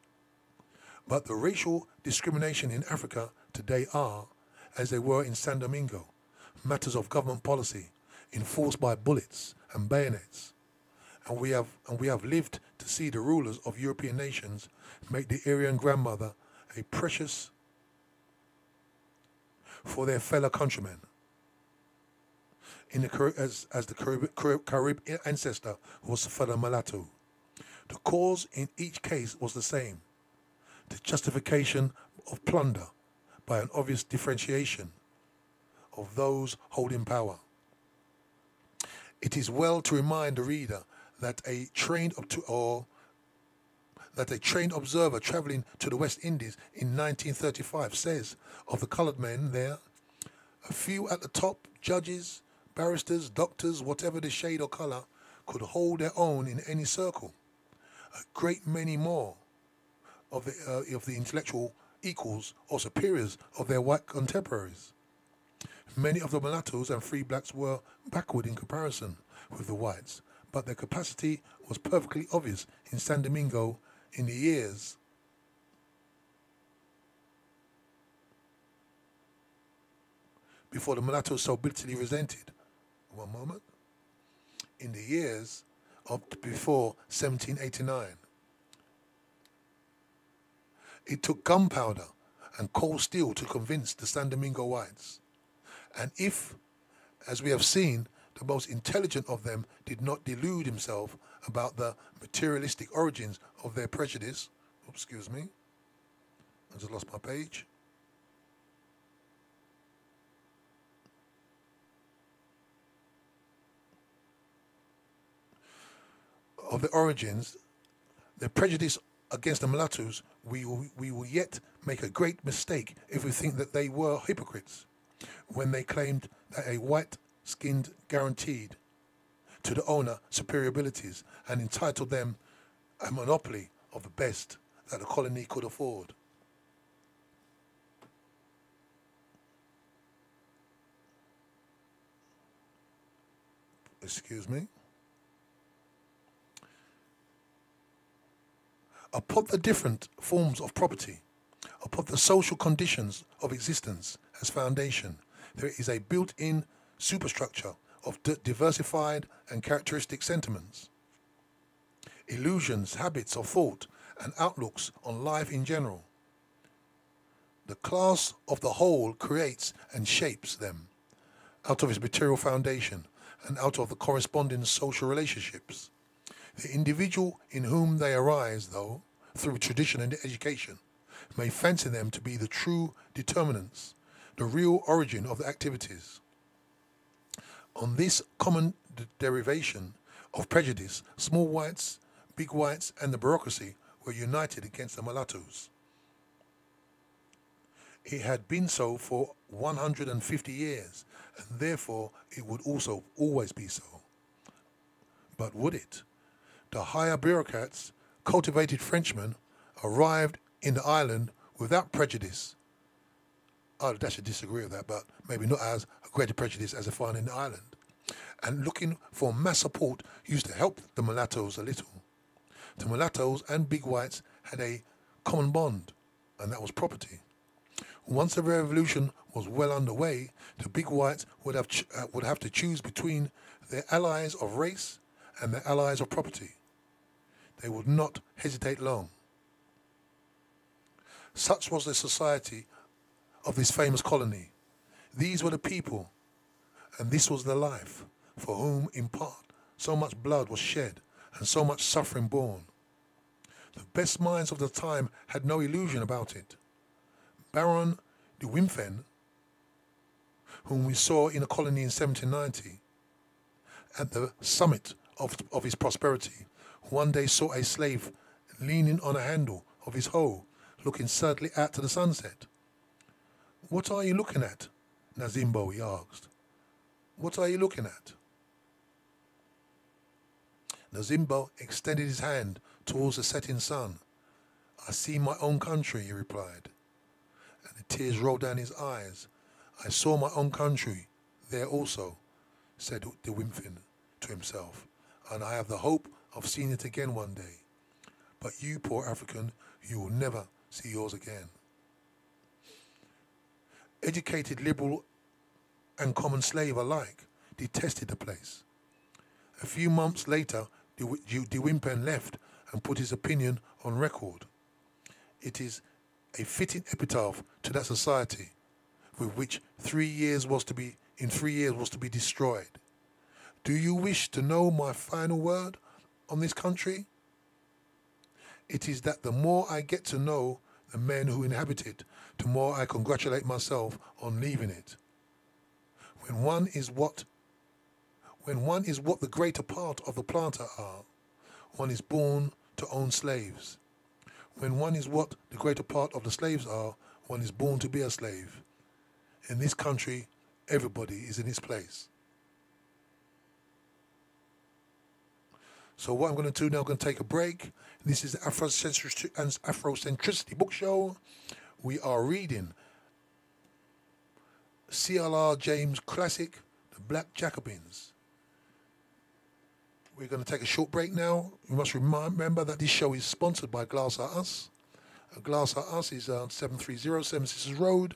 But the racial discrimination in Africa today are, as they were in San Domingo, matters of government policy, enforced by bullets and bayonets. And we have lived to see the rulers of European nations make the Aryan grandmother a precious for their fellow countrymen. As the Carib ancestor was for the mulatto. The cause in each case was the same: the justification of plunder by an obvious differentiation of those holding power. It is well to remind the reader that a trained observer travelling to the West Indies in 1935 says of the coloured men there, a few at the top, judges, barristers, doctors, whatever the shade or colour, could hold their own in any circle. A great many more of the intellectual equals or superiors of their white contemporaries. Many of the mulattoes and free blacks were backward in comparison with the whites, but their capacity was perfectly obvious in San Domingo in the years before the mulattoes so bitterly resented. One moment. In the years of before 1789. It took gunpowder and cold steel to convince the San Domingo whites. And if, as we have seen, the most intelligent of them did not delude himself about the materialistic origins of their prejudice, excuse me, I just lost my page. Of the origins, the prejudice against the mulattoes, we will yet make a great mistake if we think that they were hypocrites when they claimed that a white-skinned guaranteed to the owner superior abilities and entitled them a monopoly of the best that the colony could afford. Excuse me. Upon the different forms of property, upon the social conditions of existence as foundation, there is a built-in superstructure of diversified and characteristic sentiments, illusions, habits of thought, and outlooks on life in general. The class of the whole creates and shapes them out of its material foundation and out of the corresponding social relationships. The individual in whom they arise, though, through tradition and education, may fancy them to be the true determinants, the real origin of the activities. On this common derivation of prejudice, small whites, big whites, and the bureaucracy were united against the mulattoes. It had been so for 150 years, and therefore it would also always be so. But would it? The higher bureaucrats, cultivated Frenchmen, arrived in the island without prejudice. I would actually disagree with that, but maybe not as a greater prejudice as they find in the island. And looking for mass support used to help the mulattoes a little. The mulattoes and big whites had a common bond, and that was property. Once the revolution was well underway, the big whites would have to choose between their allies of race and their allies of property. They would not hesitate long. Such was the society of this famous colony. These were the people, and this was the life, for whom, in part, so much blood was shed and so much suffering borne. The best minds of the time had no illusion about it. Baron de Wimpfen, whom we saw in a colony in 1790, at the summit of his prosperity, one day saw a slave leaning on a handle of his hoe, looking sadly out to the sunset. "What are you looking at, Nazimbo?" he asked. "What are you looking at?" Nazimbo extended his hand towards the setting sun. "I see my own country," he replied, and the tears rolled down his eyes. "I saw my own country there also," said de Wimpfen to himself, "and I have the hope of seeing it again one day. But you, poor African, you will never see yours again." Educated, liberal, and common slave alike detested the place. A few months later, de Wimpfen left and put his opinion on record. It is a fitting epitaph to that society, with which 3 years was to be destroyed. Do you wish to know my final word on this country? It is that the more I get to know the men who inhabit it, the more I congratulate myself on leaving it. When one is what When one is what the greater part of the planter are, one is born to own slaves. When one is what the greater part of the slaves are, one is born to be a slave. In this country, everybody is in its place. So what I'm going to do now, I'm going to take a break. This is the Afrocentricity Book Show. We are reading C.L.R. James' classic, The Black Jacobins. We're going to take a short break now. We must remember that this show is sponsored by Glass Are Us. Glass Are Us is on 730 Seven Sisters Road.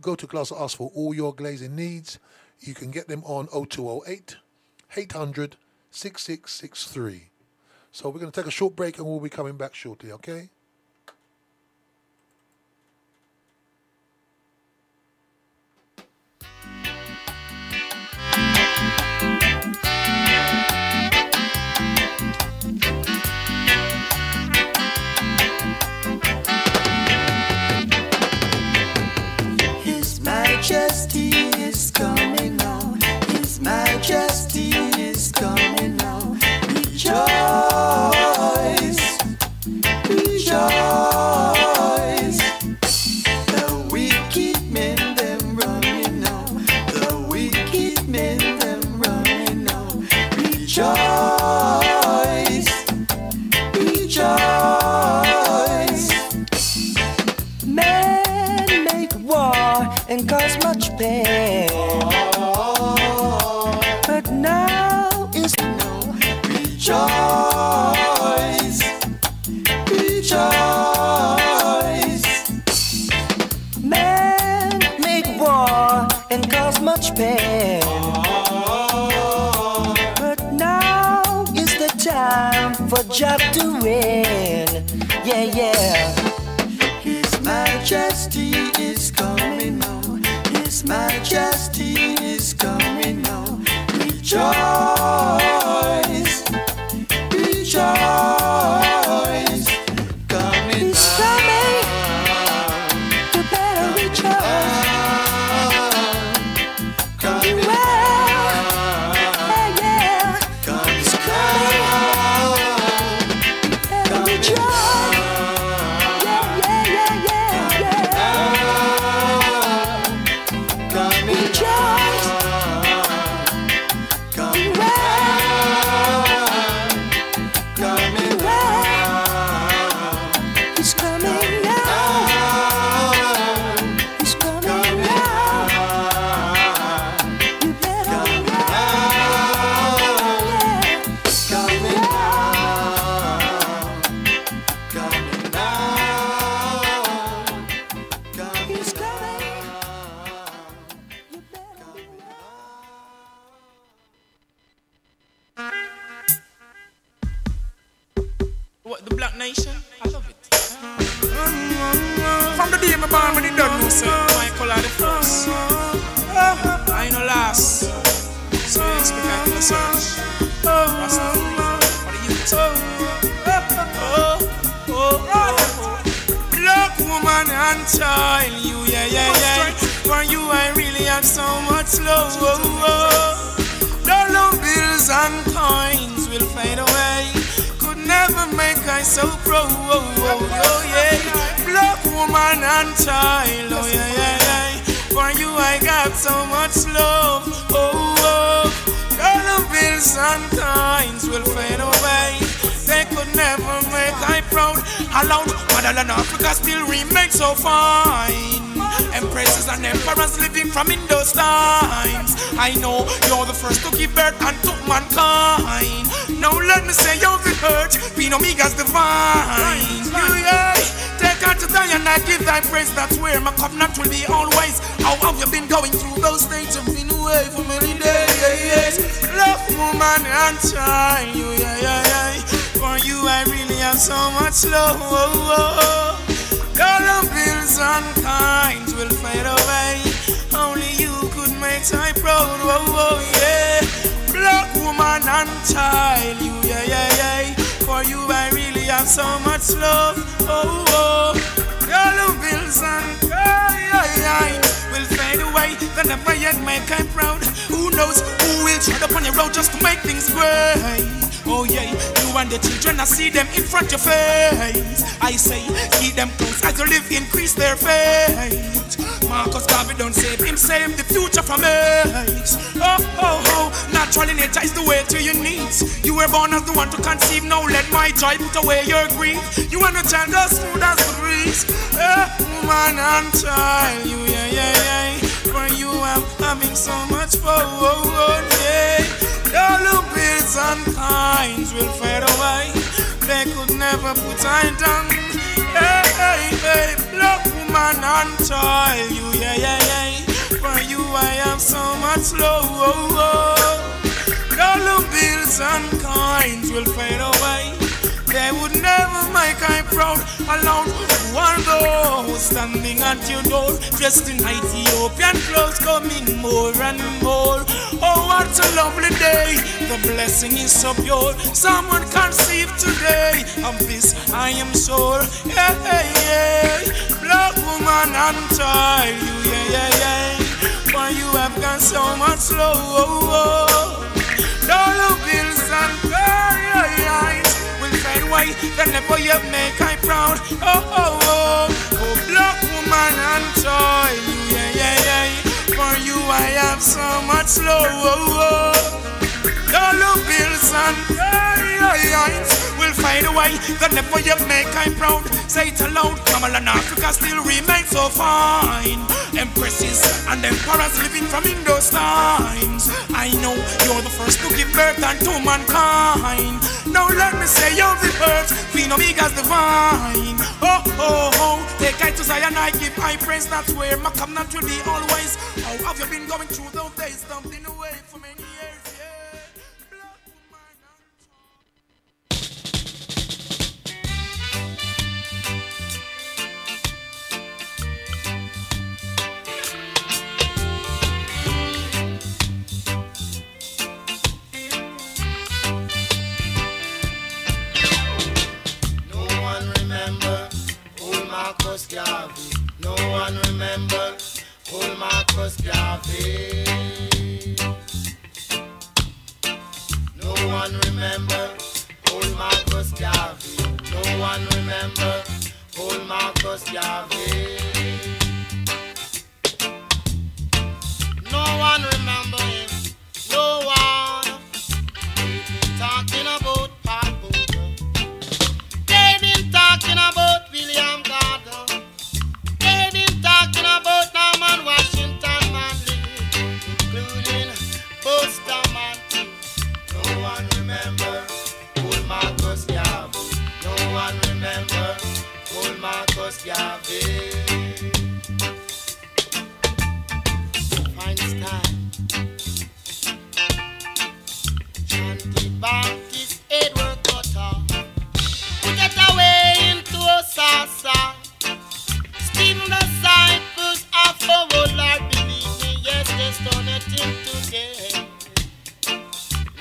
Go to Glass Are Us for all your glazing needs. You can get them on 0208 800 6663. So we're going to take a short break and we'll be coming back shortly, okay? His Majesty is coming now. His Majesty is coming now. Rejoice, rejoice. The wicked men them running now. The wicked men them running now. Rejoice, rejoice. Men make war and cause much pain, but now is no. Rejoice, rejoice. Men make war and cause much pain, but now is the time for Jah to win. Yeah, yeah. His Majesty is coming now. His Majesty is coming now. Rejoice, rejoice. Coming. He's coming. You better rejoice. Coming. Yeah, yeah. He's coming. You better rejoice. Yeah, yeah, yeah, yeah, yeah. Coming. Rejoice. Coming. He's coming now. He's coming now. You better coming now. He's coming. You better What, the Black Nation? I love it. From the day my born, when it done no say, my color the first. I ain't no last. So you expect I to search. Rastafari for the youth. Black woman and child, you, yeah, yeah, yeah. For you I really have so much love. Dollar bills and coins will fade away. Never make I so proud, oh, yeah. Black woman and child, oh yeah, yeah, yeah. For you I got so much love, oh. Dollar bills and coins will fade away. They could never make I proud. Allowed, motherland Africa still remains so fine. Empresses and emperors living from in those times. I know you're the first to give birth and to mankind. Now let me say you're the hurt, being Omega's divine. Yeah. Take her to die and I give thy praise. That's where my covenant will be always. How have you been going through those stages? You've been away for many days. Love, woman and child, you, yeah, yeah, yeah. For you I really have so much love, Dollar bills and coins will fade away. Only you could make I proud, yeah. Black woman and child, you, yeah, yeah, yeah. For you I really have so much love, dollar bills and will fade away. They never yet make I proud. Who knows who will tread upon your road just to make things great? Oh yeah, you and the children, I see them in front of your face. I say, keep them close as you live, increase their faith. Marcus Garvey don't save him, save the future from AIDS. Oh, natural nature is the way to your needs. You were born as the one to conceive, now let my joy put away your grief. You want a child as smooth as the breeze. Woman and child, you, yeah. For you I'm having so much fun, yeah. Dollar bills and coins will fade away. They could never put I down. Hey, black woman and child, you, yeah. For you I have so much love. Dollar bills and coins will fade away. They would never make I proud. Alone, one those standing at your door, dressed in Ethiopian clothes, coming more and more. Oh, what a lovely day! The blessing is so pure. Someone conceived today of this, I am sure. Yeah. Black woman and child, you, yeah. For you have got so much love. Dollar bills and coins will fade away. They never yet make I proud. Oh, black woman and child, you, yeah. For you I have so much love. Dollar bills and coins will fade away. They never yet make I proud. Say it aloud, Kamal and Africa still remain so fine. Empresses and emperors living from in those times. I know you're the first to give birth unto mankind. Now let me say you're the earth, Queen Omega's divine. Oh, take I to Zion, I give I praise. That's where my covenant will be always. How have you been going through those days, dumping away for many years, yeah. Black woman Marcus Garvey. No one remember old Marcus Garvey. No one remember old Marcus Garvey. No one remember old Marcus Garvey. No one remember him. No one. Talking about Paul Booker. They've been talking about William Gardner. They've been talking about Norman Washington Manley, including Buster Manton. No one remember old Marcus Garvey. No one remember old Marcus Garvey. Feinstein, Shanty Baptist, Edward Cutter. We get away into Osasa. Stephen disciples of the world, Lord, believe me, yes, they stoned him to death.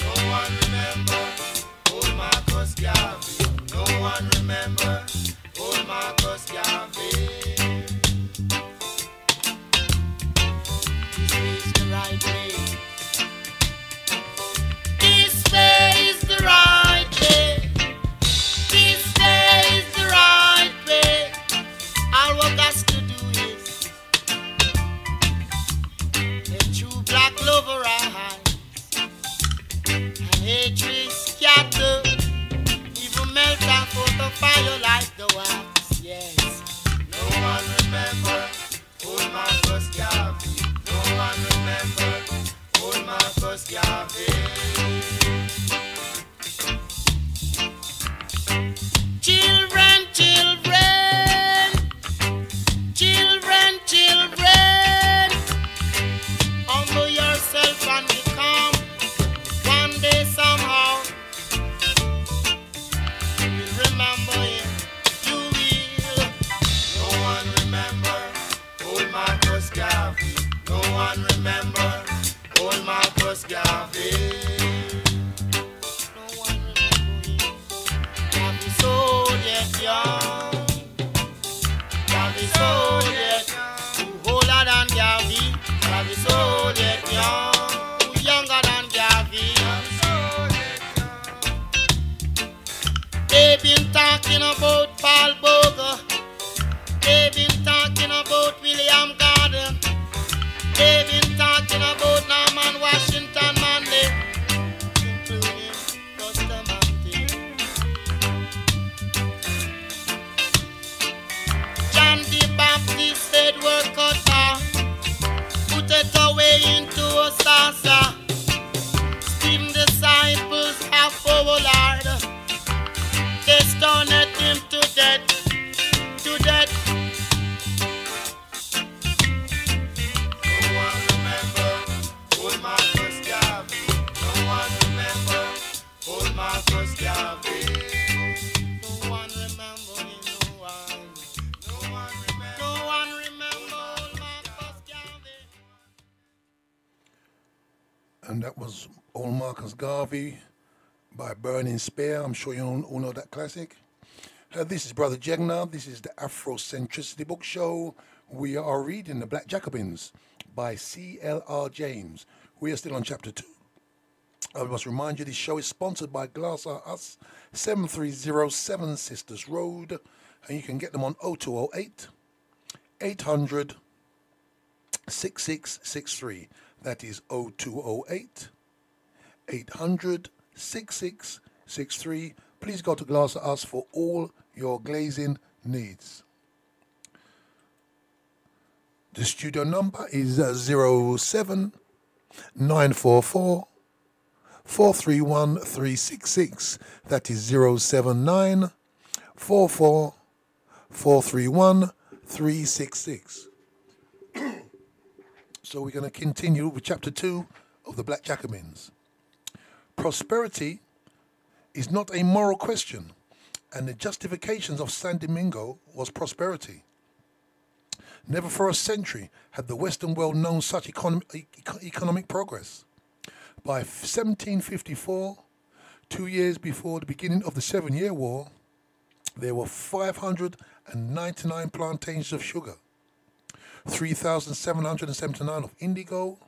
No one remember old Marcus Garvey. No one remember old Marcus Garvey. This is the right way. This way is the right way. This way is the right way. All what got to do is let true black love arise, and hatred scatter, even melt off out the fire like the wax. Yes, no one remember old Marcus Garvey. No one remember old Marcus Garvey. Children, humble yourself and become one day somehow. You will remember him. You will. No one remember old Marcus Garvey. No one remember old Marcus Garvey. Gavi soul yet young, younger than Gavi. They've been talking about Paul Bogle. They've been talking about William Gordon. They've been talking about Norman Washington Manley, including Bustamante. John the Baptist said, work out hard, put it away into a salsa. Stephen disciples of our Lord, they stoned him to death, to death. No one remember old Marcus Garvey. No one remember old Marcus Garvey. No one remember him, no one. No one remember. No one remember old Marcus Garvey. And that was Old Marcus Garvey by Burning Spear. I'm sure you all know that classic. This is Brother Jegna. This is the Afrocentricity Book Show. We are reading The Black Jacobins by C.L.R. James. We are still on chapter 2. I must remind you this show is sponsored by Glass Are Us, 7307 Sisters Road. And you can get them on 0208 800 6663. That is 0208 800 6663. Please go to Glass Are Us for all your glazing needs. The studio number is 07944 431 366. That is 07944 431 366. So we're going to continue with chapter 2 of the Black Jacobins. Prosperity is not a moral question, and the justifications of San Domingo was prosperity. Never for a century had the Western world known such economic progress. By 1754, 2 years before the beginning of the 7-Year War, there were 599 plantations of sugar, 3,779 of indigo.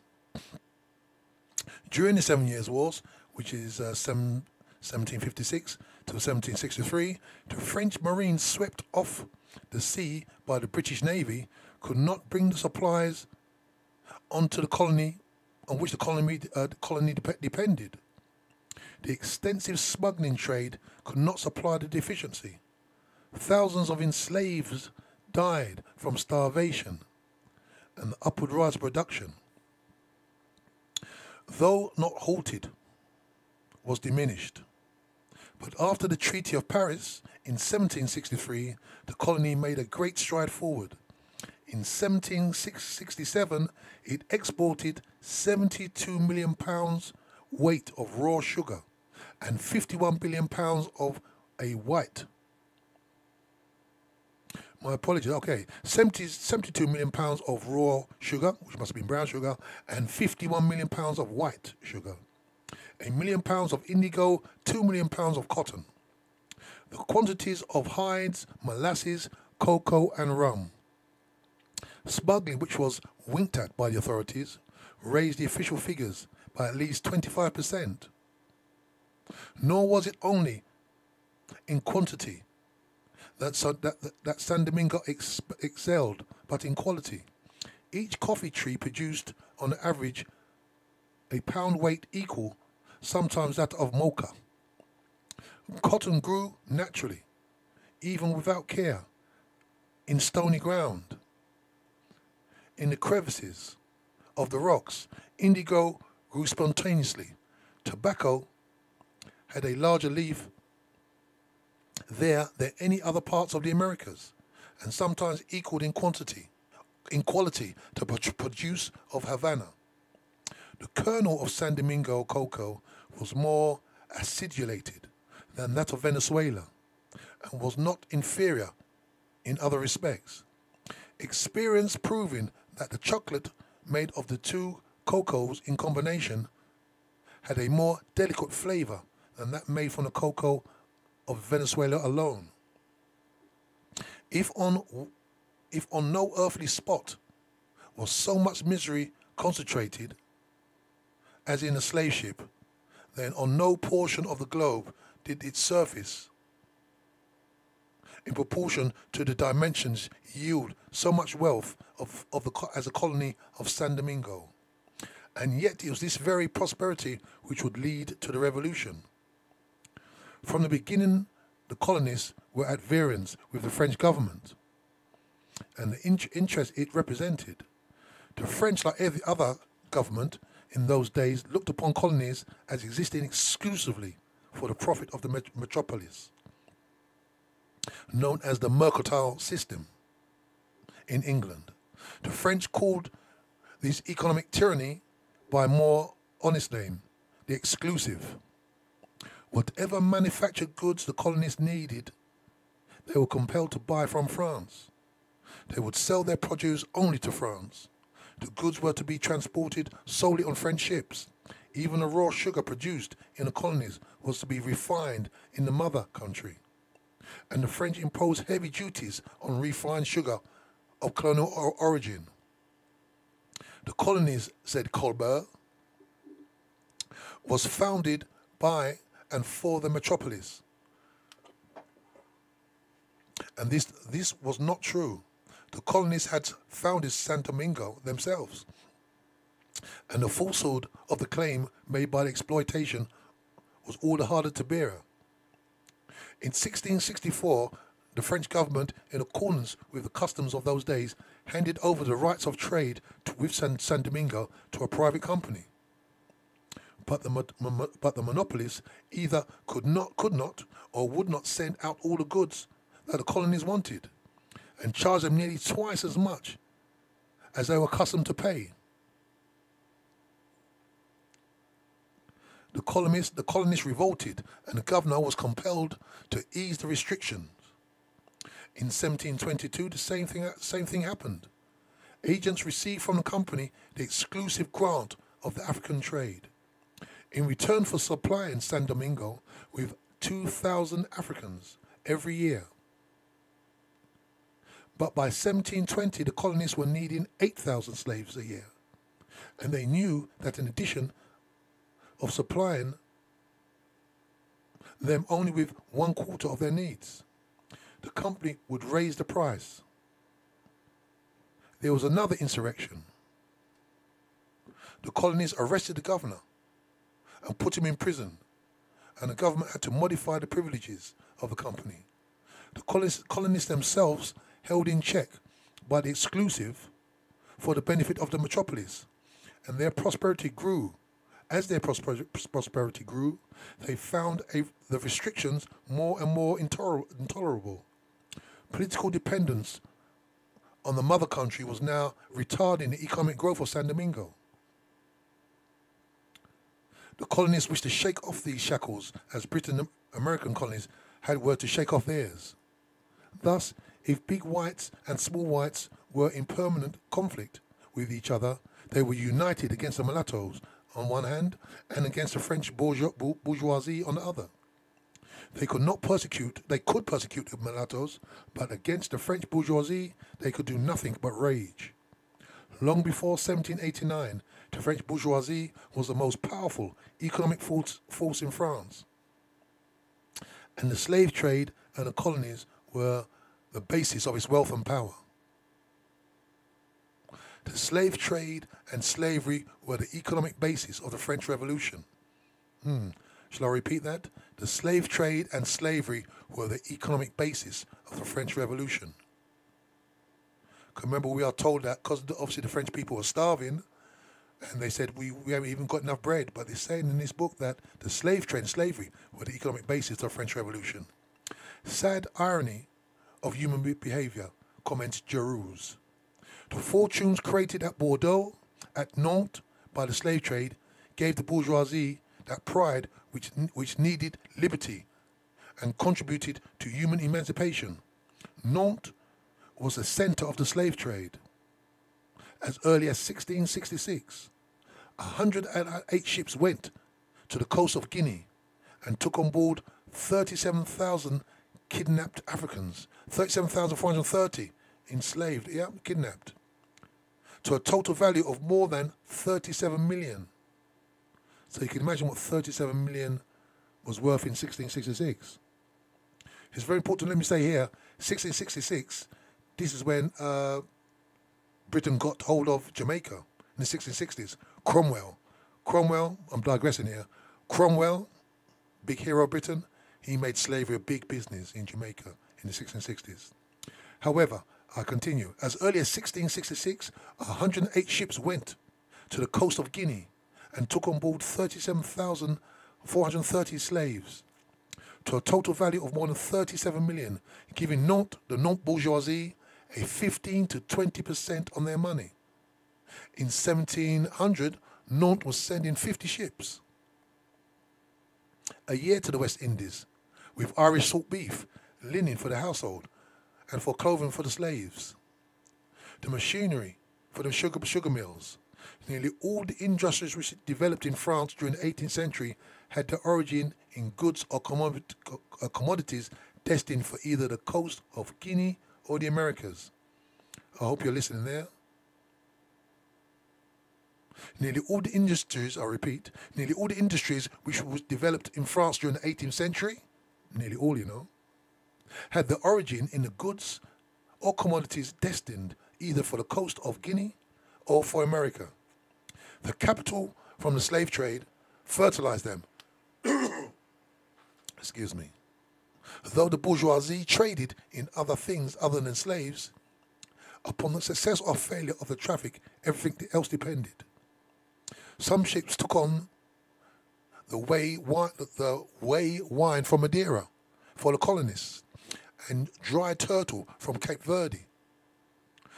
During the 7 Years' Wars, which is 1756 to 1763, the French Marines swept off the sea by the British Navy could not bring the supplies onto the colony on which the colony depended. The extensive smuggling trade could not supply the deficiency. Thousands of enslaved died from starvation and the upward rise of production, though not halted, was diminished. But after the Treaty of Paris in 1763, the colony made a great stride forward. In 1767, it exported 72 million pounds weight of raw sugar and 51 billion pounds of a white. My apologies. Okay, 72 million pounds of raw sugar, which must have been brown sugar, and 51 million pounds of white sugar. 1 million pounds of indigo, 2 million pounds of cotton. The quantities of hides, molasses, cocoa, and rum. Smuggling, which was winked at by the authorities, raised the official figures by at least 25%. Nor was it only in quantity that San Domingo excelled, but in quality. Each coffee tree produced, on average, a pound weight equal, sometimes that of mocha. Cotton grew naturally, even without care, in stony ground. In the crevices of the rocks, indigo grew spontaneously. Tobacco had a larger leaf there than any other parts of the Americas, and sometimes equaled in quality to produce of Havana. The kernel of San Domingo cocoa was more acidulated than that of Venezuela, and was not inferior in other respects. Experience proving that the chocolate made of the two cocoas in combination had a more delicate flavor than that made from the cocoa of Venezuela alone. If on no earthly spot was so much misery concentrated, as in a slave ship, then on no portion of the globe did its surface, in proportion to the dimensions, yield so much wealth as a colony of San Domingo. And yet it was this very prosperity which would lead to the revolution. From the beginning, the colonists were at variance with the French government and the interest it represented. The French, like every other government in those days, looked upon colonies as existing exclusively for the profit of the metropolis, known as the mercantile system in England. The French called this economic tyranny by a more honest name, the exclusive. Whatever manufactured goods the colonists needed, they were compelled to buy from France. They would sell their produce only to France. The goods were to be transported solely on French ships. Even the raw sugar produced in the colonies was to be refined in the mother country. And the French imposed heavy duties on refined sugar of colonial origin. The colonies, said C.L.R, was founded by and for the metropolis. And this was not true. The colonists had founded San Domingo themselves. And the falsehood of the claim made by the exploitation was all the harder to bear. In 1664, the French government, in accordance with the customs of those days, handed over the rights of trade with San Domingo to a private company. But the monopolists either could not, or would not send out all the goods that the colonies wanted, and charge them nearly twice as much as they were accustomed to pay. The colonists revolted, and the governor was compelled to ease the restrictions. In 1722, the same thing happened. Agents received from the company the exclusive grant of the African trade, in return for supplying San Domingo with 2,000 Africans every year. But by 1720, the colonists were needing 8,000 slaves a year, and they knew that in addition of supplying them only with 1/4 of their needs, the company would raise the price. There was another insurrection. The colonists arrested the governor and put him in prison, and the government had to modify the privileges of the company. The colonists themselves held in check by the exclusive for the benefit of the metropolis, and their prosperity grew. As their prosperity grew, they found the restrictions more and more intolerable. Political dependence on the mother country was now retarding the economic growth of San Domingo. The colonists wished to shake off these shackles as Britain and American colonies were to shake off theirs. Thus, if big whites and small whites were in permanent conflict with each other, they were united against the mulattoes on one hand and against the French bourgeoisie on the other. They could persecute the mulattoes, but against the French bourgeoisie they could do nothing but rage. Long before 1789, the French bourgeoisie was the most powerful economic force in France, and the slave trade and the colonies were the basis of its wealth and power. The slave trade and slavery were the economic basis of the French Revolution. Shall I repeat that? The slave trade and slavery were the economic basis of the French Revolution. Remember, we are told that because obviously the French people were starving, and they said, we haven't even got enough bread. But they're saying in this book that the slave trade and slavery were the economic basis of the French Revolution. Sad irony of human behavior, comments Jarouz. The fortunes created at Bordeaux, at Nantes, by the slave trade, gave the bourgeoisie that pride which needed liberty and contributed to human emancipation. Nantes was the center of the slave trade. As early as 1666, 108 ships went to the coast of Guinea and took on board 37,000 kidnapped Africans, 37,430 enslaved, kidnapped. to a total value of more than 37 million. So you can imagine what 37 million was worth in 1666. It's very important, let me say here, 1666, this is when Britain got hold of Jamaica in the 1660s. Cromwell, I'm digressing here. Cromwell, big hero of Britain, he made slavery a big business in Jamaica in the 1660s. However, I continue. As early as 1666, 108 ships went to the coast of Guinea and took on board 37,430 slaves, to a total value of more than 37 million, giving the Nantes bourgeoisie a 15 to 20% on their money. In 1700, Nantes was sending 50 ships a year to the West Indies with Irish salt beef, linen for the household, and for clothing for the slaves. The machinery for the sugar mills. Nearly all the industries which developed in France during the 18th century had their origin in goods or commodities destined for either the coast of Guinea or the Americas. I hope you're listening there. Nearly all the industries, I repeat, nearly all the industries which was developed in France during the 18th century, nearly all, had their origin in the goods or commodities destined either for the coast of Guinea or for America. The capital from the slave trade fertilized them. Excuse me. Though the bourgeoisie traded in other things other than slaves, upon the success or failure of the traffic, everything else depended. Some ships took on the whey wine from Madeira for the colonists, and dry turtle from Cape Verde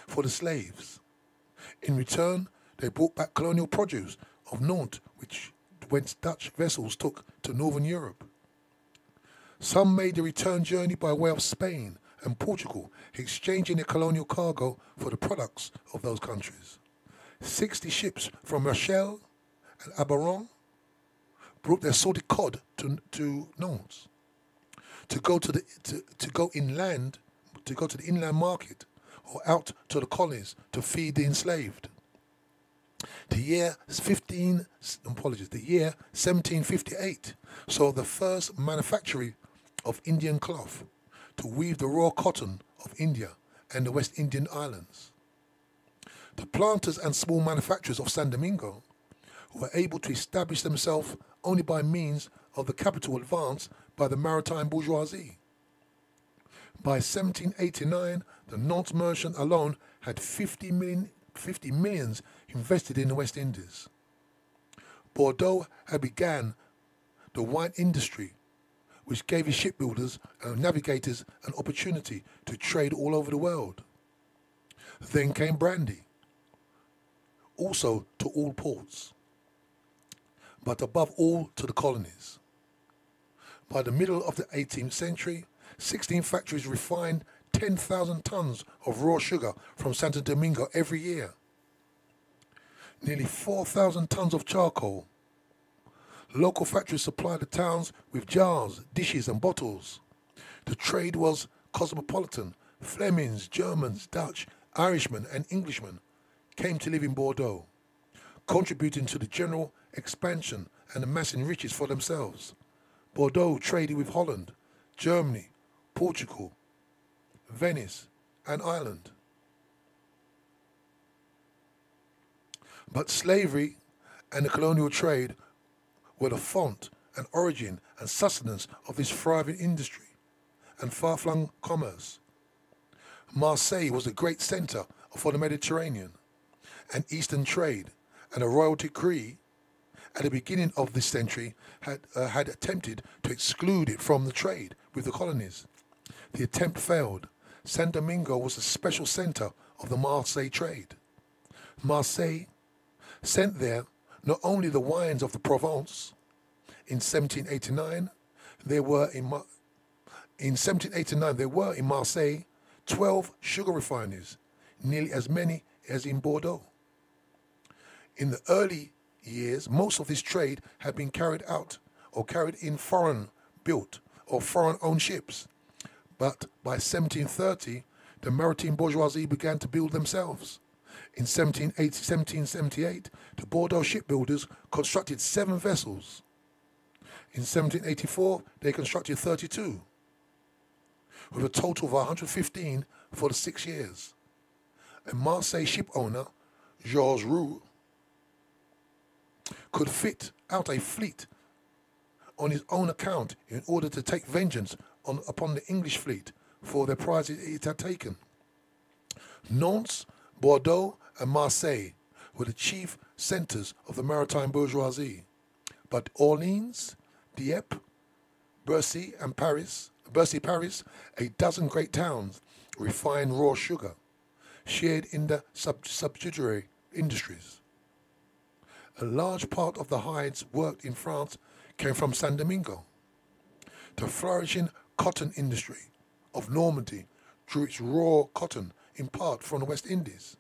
for the slaves. In return, they brought back colonial produce of Nantes, whence Dutch vessels took to northern Europe. Some made the return journey by way of Spain and Portugal, exchanging their colonial cargo for the products of those countries. 60 ships from Rochelle and Aberon brought their salted cod to Nantes to go to the inland market or out to the colonies to feed the enslaved. The year 1758 saw the first manufactory of Indian cloth to weave the raw cotton of India and the West Indian islands. The planters and small manufacturers of San Domingo were able to establish themselves only by means of the capital advanced by the maritime bourgeoisie. By 1789, the Nantes merchant alone had 50 millions invested in the West Indies. Bordeaux had begun the wine industry, which gave its shipbuilders and navigators an opportunity to trade all over the world. Then came brandy, also to all ports, but above all to the colonies. By the middle of the 18th century, 16 factories refined 10,000 tons of raw sugar from Santo Domingo every year. Nearly 4,000 tons of charcoal. Local factories supplied the towns with jars, dishes and bottles. The trade was cosmopolitan. Flemings, Germans, Dutch, Irishmen and Englishmen came to live in Bordeaux, contributing to the general expansion and amassing riches for themselves. Bordeaux traded with Holland, Germany, Portugal, Venice and Ireland. But slavery and the colonial trade were the font and origin and sustenance of this thriving industry and far-flung commerce. Marseille was a great centre for the Mediterranean and Eastern trade, and a royal decree at the beginning of this century had attempted to exclude it from the trade with the colonies. The attempt failed. San Domingo was a special centre of the Marseille trade. Marseille sent there not only the wines of the Provence. In 1789, there were in Marseille 12 sugar refineries, nearly as many as in Bordeaux. In the early years, most of this trade had been carried in foreign-built or foreign-owned ships. But by 1730, the maritime bourgeoisie began to build themselves. In 1778, the Bordeaux shipbuilders constructed 7 vessels. In 1784, they constructed 32, with a total of 115 for the 6 years. A Marseille ship owner, Georges Roux, could fit out a fleet on his own account in order to take vengeance upon the English fleet for their prizes it had taken. Nantes, Bordeaux, and Marseille were the chief centres of the maritime bourgeoisie, but Orleans, Dieppe, Bercy, Paris, a dozen great towns, refined raw sugar, shared in the subsidiary industries. A large part of the hides worked in France came from Saint Domingo. The flourishing cotton industry of Normandy drew its raw cotton in part from the West Indies.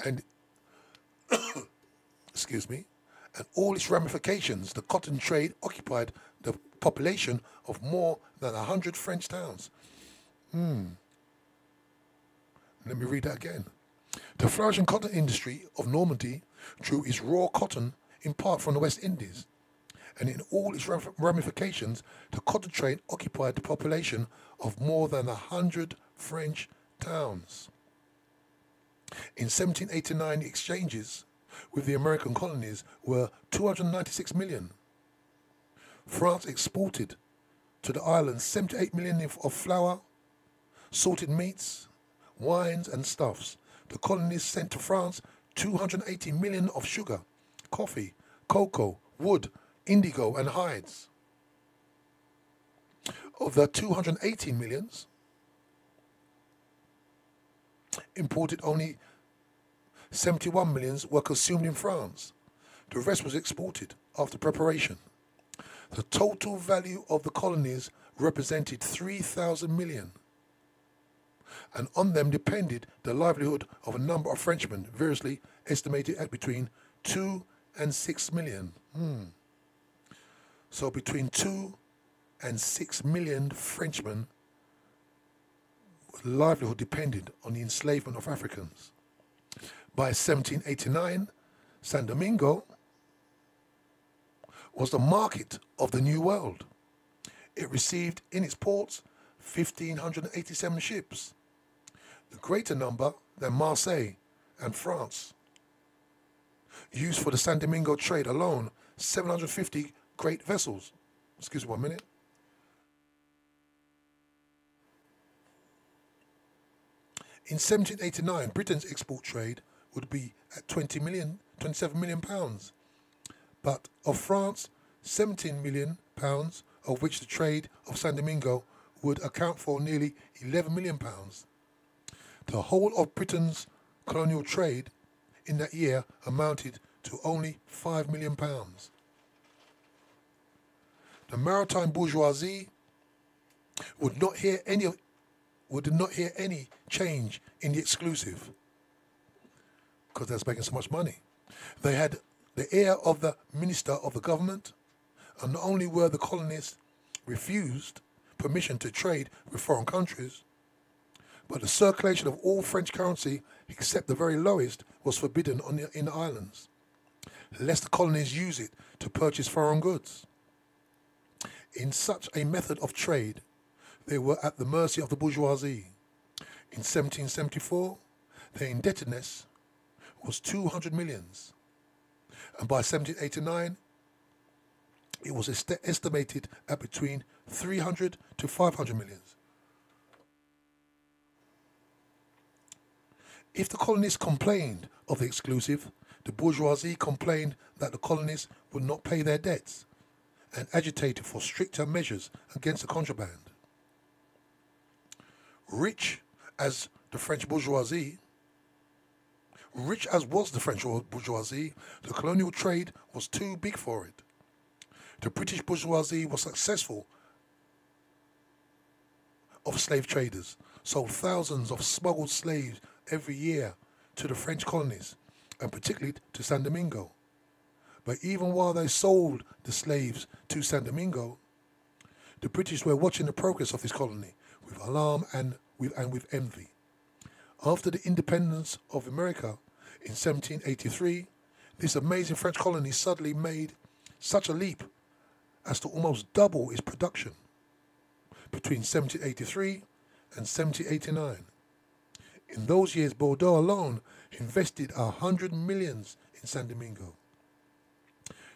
And, excuse me, and all its ramifications, the cotton trade occupied the population of more than 100 French towns. Let me read that again. The flourishing cotton industry of Normandy drew its raw cotton in part from the West Indies, and in all its ramifications, the cotton trade occupied the population of more than 100 French towns. In 1789, the exchanges with the American colonies were 296 million. France exported to the islands 78 million of flour, salted meats, wines and stuffs. The colonies sent to France 280 million of sugar, coffee, cocoa, wood, indigo and hides. Of the 218 millions, imported only 71 millions were consumed in France. The rest was exported after preparation. The total value of the colonies represented 3,000 million, and on them depended the livelihood of a number of Frenchmen, variously estimated at between 2 and 6 million. So between 2 and 6 million Frenchmen, livelihood depended on the enslavement of Africans. By 1789, San Domingo was the market of the New World. It received in its ports 1,587 ships, the greater number than Marseille and France. Used for the San Domingo trade alone, 750 great vessels. Excuse me 1 minute. In 1789, Britain's export trade would be at 27 million pounds, but of France, 17 million pounds, of which the trade of San Domingo would account for nearly 11 million pounds. The whole of Britain's colonial trade in that year amounted to only 5 million pounds. The maritime bourgeoisie would not hear any change in the exclusive, because they was making so much money. They had the ear of the minister of the government, and not only were the colonists refused permission to trade with foreign countries, but the circulation of all French currency, except the very lowest, was forbidden in the islands, lest the colonies use it to purchase foreign goods. In such a method of trade, they were at the mercy of the bourgeoisie. In 1774, their indebtedness was 200 millions, and by 1789, it was estimated at between 300 to 500 millions. If the colonists complained of the exclusive, the bourgeoisie complained that the colonists would not pay their debts and agitated for stricter measures against the contraband. Rich as was the French bourgeoisie, the colonial trade was too big for it. The British bourgeoisie was successful of slave traders, sold thousands of smuggled slaves every year to the French colonies, and particularly to San Domingo. But even while they sold the slaves to San Domingo, the British were watching the progress of this colony with alarm and with envy. After the independence of America in 1783, this amazing French colony suddenly made such a leap as to almost double its production between 1783 and 1789. In those years, Bordeaux alone invested 100 millions in Saint Domingo.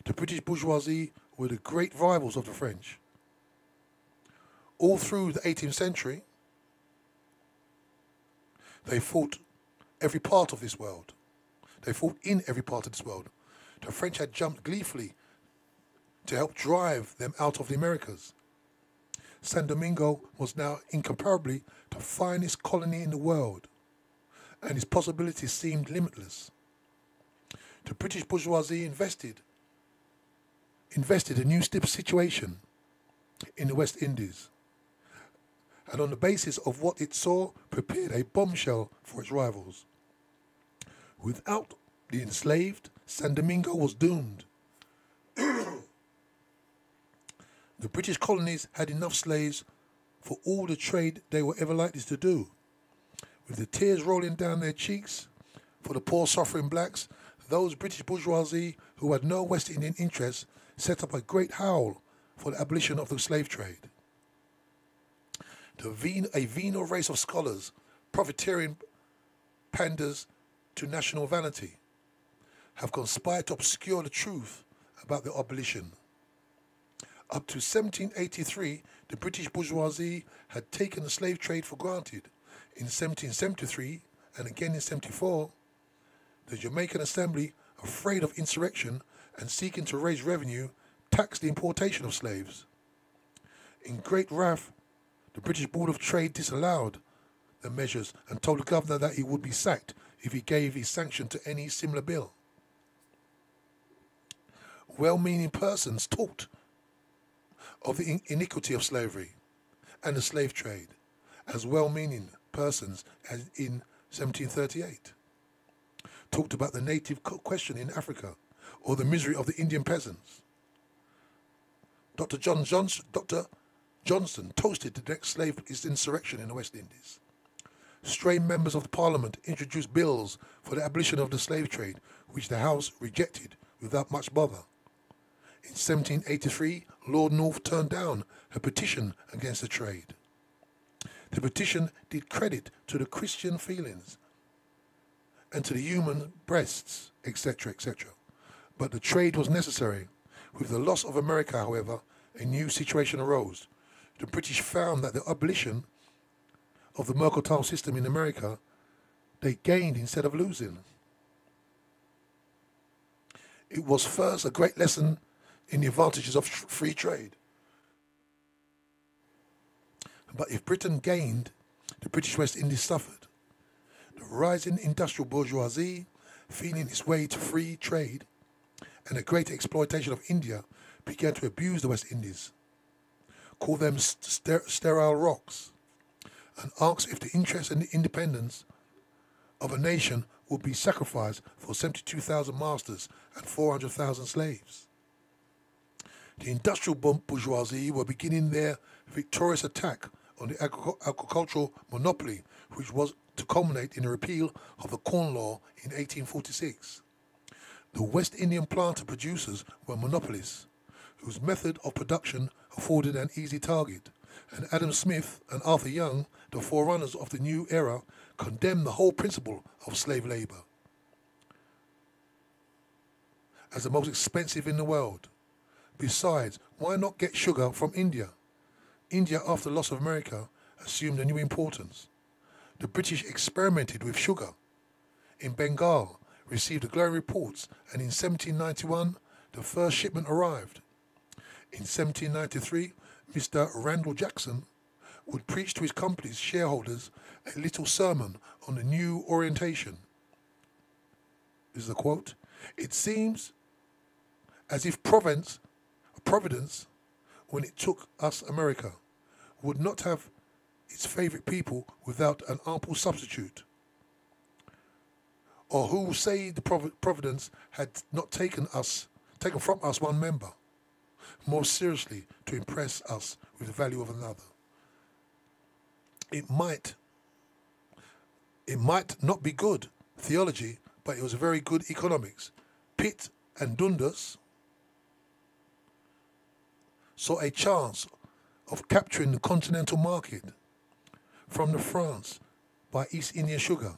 The British bourgeoisie were the great rivals of the French. All through the 18th century, they fought every part of this world. They fought in every part of this world. The French had jumped gleefully to help drive them out of the Americas. Saint Domingo was now incomparably the finest colony in the world, and its possibilities seemed limitless. The British bourgeoisie invested a new situation in the West Indies, and on the basis of what it saw, prepared a bombshell for its rivals. Without the enslaved, Saint Domingo was doomed. The British colonies had enough slaves for all the trade they were ever likely to do. With the tears rolling down their cheeks for the poor suffering blacks, those British bourgeoisie who had no West Indian interests set up a great howl for the abolition of the slave trade. A venal race of scholars, profiteering panders to national vanity, have conspired to obscure the truth about the abolition. Up to 1783, the British bourgeoisie had taken the slave trade for granted. In 1773 and again in 74, the Jamaican Assembly, afraid of insurrection and seeking to raise revenue, taxed the importation of slaves. In great wrath, the British Board of Trade disallowed the measures and told the governor that he would be sacked if he gave his sanction to any similar bill. Well-meaning persons talked of the iniquity of slavery and the slave trade as well-meaning persons as in 1738 talked about the native question in Africa or the misery of the Indian peasants. Dr. Johnson toasted the next slave insurrection in the West Indies. Stray members of the Parliament introduced bills for the abolition of the slave trade, which the House rejected without much bother. In 1783, Lord North turned down a petition against the trade. The petition did credit to the Christian feelings and to the human breasts, etc., etc. But the trade was necessary. With the loss of America, however, a new situation arose. The British found that the abolition of the mercantile system in America, they gained instead of losing. It was first a great lesson in the advantages of free trade. But if Britain gained, the British West Indies suffered. The rising industrial bourgeoisie, feeling its way to free trade, and the great exploitation of India began to abuse the West Indies, call them sterile rocks, and ask if the interest and the independence of a nation would be sacrificed for 72,000 masters and 400,000 slaves. The industrial bourgeoisie were beginning their victorious attack on the agricultural monopoly, which was to culminate in the repeal of the Corn Law in 1846. The West Indian planter producers were monopolists, whose method of production afforded an easy target, and Adam Smith and Arthur Young, the forerunners of the new era, condemned the whole principle of slave labor as the most expensive in the world. Besides, why not get sugar from India? India, after the loss of America, assumed a new importance. The British experimented with sugar in Bengal, received the glowing reports, and in 1791, the first shipment arrived. In 1793, Mr. Randall Jackson would preach to his company's shareholders a little sermon on the new orientation. This is a quote. It seems as if Providence, when it took us America, would not have its favorite people without an ample substitute. Or who will say the Providence had not taken from us one member, more seriously to impress us with the value of another. It might It might not be good theology, but it was very good economics. Pitt and Dundas saw a chance of capturing the continental market from the France by East India sugar.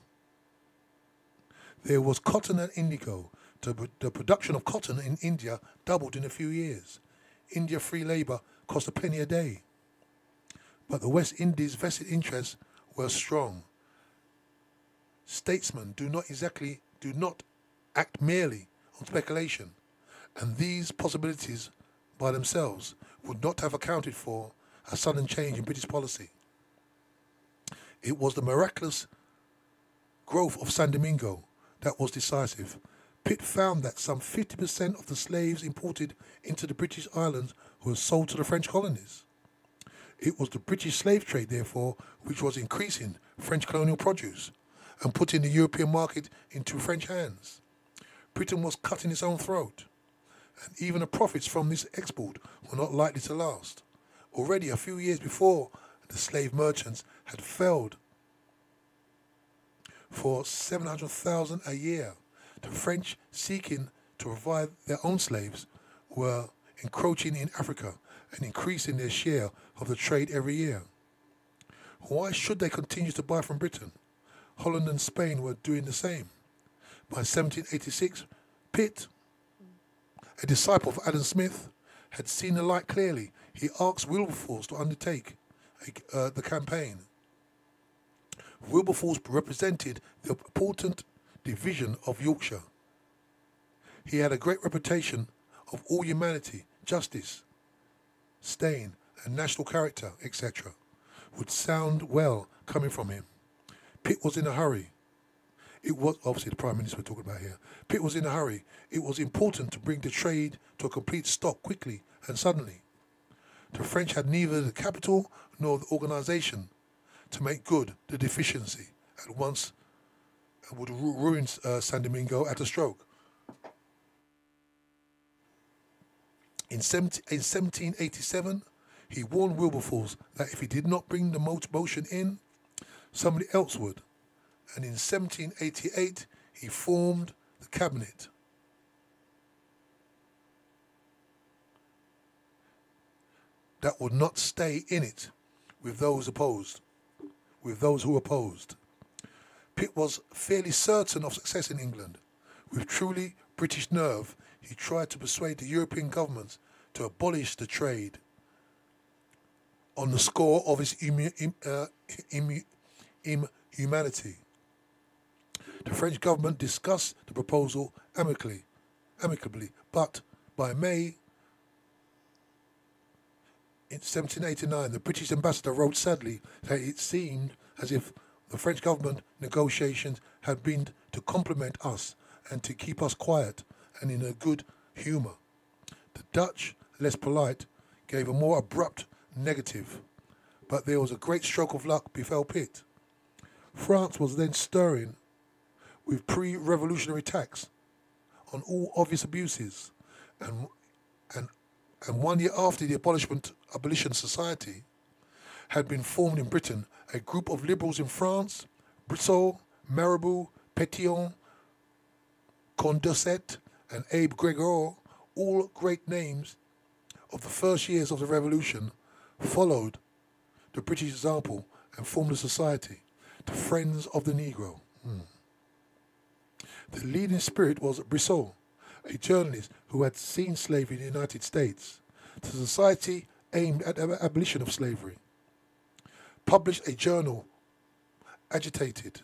There was cotton and indigo. The production of cotton in India doubled in a few years. India free labour cost a penny a day. But the West Indies' vested interests were strong. Statesmen do not act merely on speculation, and these possibilities by themselves would not have accounted for a sudden change in British policy. It was the miraculous growth of San Domingo that was decisive. Pitt found that some 50% of the slaves imported into the British islands were sold to the French colonies. It was the British slave trade, therefore, which was increasing French colonial produce and putting the European market into French hands. Britain was cutting its own throat, and even the profits from this export were not likely to last. Already a few years before, the slave merchants had failed for 700,000 a year. The French, seeking to provide their own slaves, were encroaching in Africa and increasing their share of the trade every year. Why should they continue to buy from Britain? Holland and Spain were doing the same. By 1786, Pitt, a disciple of Adam Smith, had seen the light clearly. He asked Wilberforce to undertake the campaign. Wilberforce represented the important division of Yorkshire. He had a great reputation of all humanity, justice, stain, and national character, etc. would sound well coming from him. Pitt was in a hurry. It was, obviously the Prime Minister we're talking about here. Pitt was in a hurry. It was important to bring the trade to a complete stop quickly and suddenly. The French had neither the capital nor the organisation to make good the deficiency at once, and would ruin San Domingo at a stroke. In 1787, he warned Wilberforce that if he did not bring the motion in, somebody else would. And in 1788, he formed the cabinet. That would not stay in it with those who opposed. Pitt was fairly certain of success in England. With truly British nerve, he tried to persuade the European governments to abolish the trade on the score of its inhumanity. The French government discussed the proposal amicably, but by May in 1789, the British ambassador wrote sadly that it seemed as if the French government negotiations had been to compliment us and to keep us quiet and in a good humour. The Dutch, less polite, gave a more abrupt negative, but there was a great stroke of luck befell Pitt. France was then stirring with pre-revolutionary attacks on all obvious abuses, and 1 year after the Abolition Society had been formed in Britain, a group of liberals in France, Brissot, Mirabeau, Pétion, Condorcet, and Abe Gregor, all great names of the first years of the Revolution, followed the British example and formed a society, the Friends of the Negro. The leading spirit was Brissot, a journalist who had seen slavery in the United States. The society aimed at the abolition of slavery, published a journal, agitated.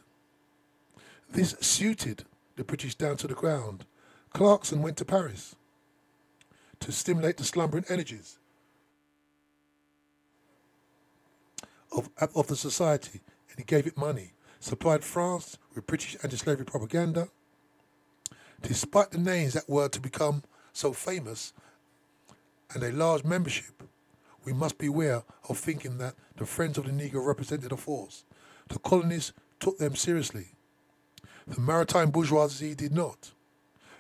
This suited the British down to the ground. Clarkson went to Paris to stimulate the slumbering energies of the society, and he gave it money, supplied France with British anti-slavery propaganda. Despite the names that were to become so famous and a large membership, we must beware of thinking that the Friends of the Negro represented a force. The colonists took them seriously. The maritime bourgeoisie did not.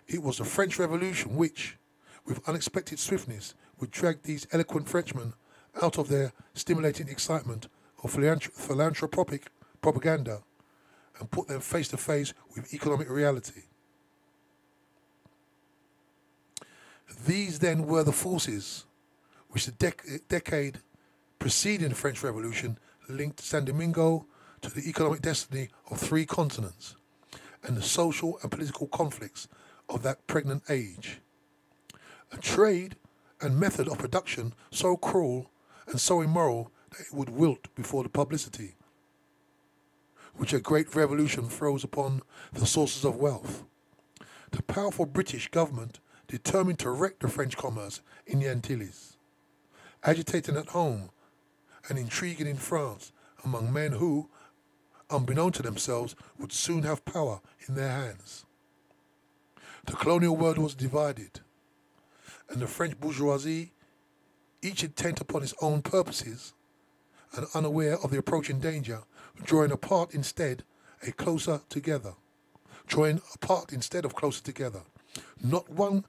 It was the French Revolution which, with unexpected swiftness, would drag these eloquent Frenchmen out of their stimulating excitement of philanthropic propaganda and put them face to face with economic reality. These then were the forces which the decade preceding the French Revolution linked San Domingo to the economic destiny of 3 continents and the social and political conflicts of that pregnant age. A trade and method of production so cruel and so immoral that it would wilt before the publicity which a great revolution throws upon the sources of wealth. The powerful British government determined to wreck the French commerce in the Antilles, agitating at home and intriguing in France among men who, unbeknown to themselves, would soon have power in their hands. The colonial world was divided, and the French bourgeoisie, each intent upon its own purposes and unaware of the approaching danger, drawing apart instead of closer together. Not one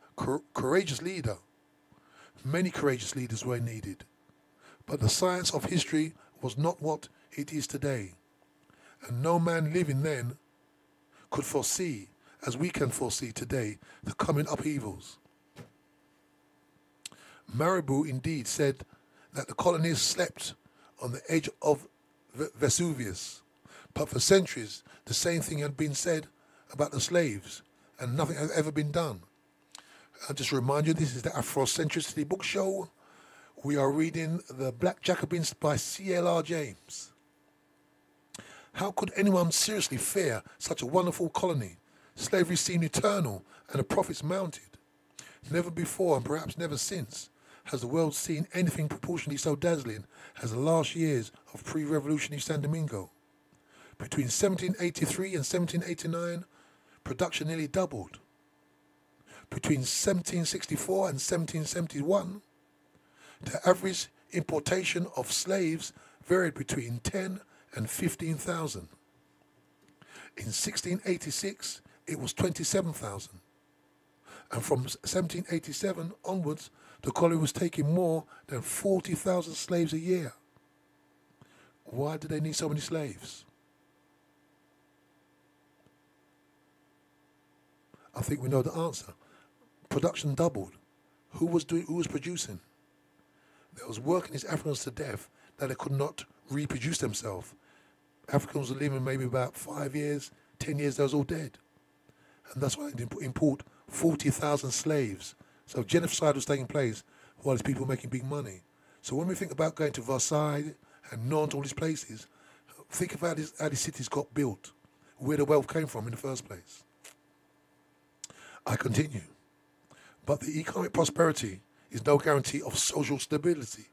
courageous leader. Many courageous leaders were needed, but the science of history was not what it is today, and no man living then could foresee, as we can foresee today, the coming upheavals. Mirabeau indeed said that the colonies slept on the edge of Vesuvius, but for centuries the same thing had been said about the slaves, and nothing has ever been done. I'll just remind you, this is the Afrocentricity book show. We are reading The Black Jacobins by C.L.R. James. How could anyone seriously fear such a wonderful colony? Slavery seemed eternal and the profits mounted. Never before, and perhaps never since, has the world seen anything proportionally so dazzling as the last years of pre-revolutionary San Domingo. Between 1783 and 1789, production nearly doubled. Between 1764 and 1771, the average importation of slaves varied between 10 and 15,000. In 1686, it was 27,000. And from 1787 onwards, the colony was taking more than 40,000 slaves a year. Why did they need so many slaves? I think we know the answer. Production doubled. Who was producing? They was working these Africans to death that they could not reproduce themselves. Africans were living maybe about 5 years, 10 years, they was all dead. And that's why they import 40,000 slaves. So genocide was taking place while these people were making big money. So when we think about going to Versailles and Nantes, all these places, think about how these cities got built, where the wealth came from in the first place. I continue. But the economic prosperity is no guarantee of social stability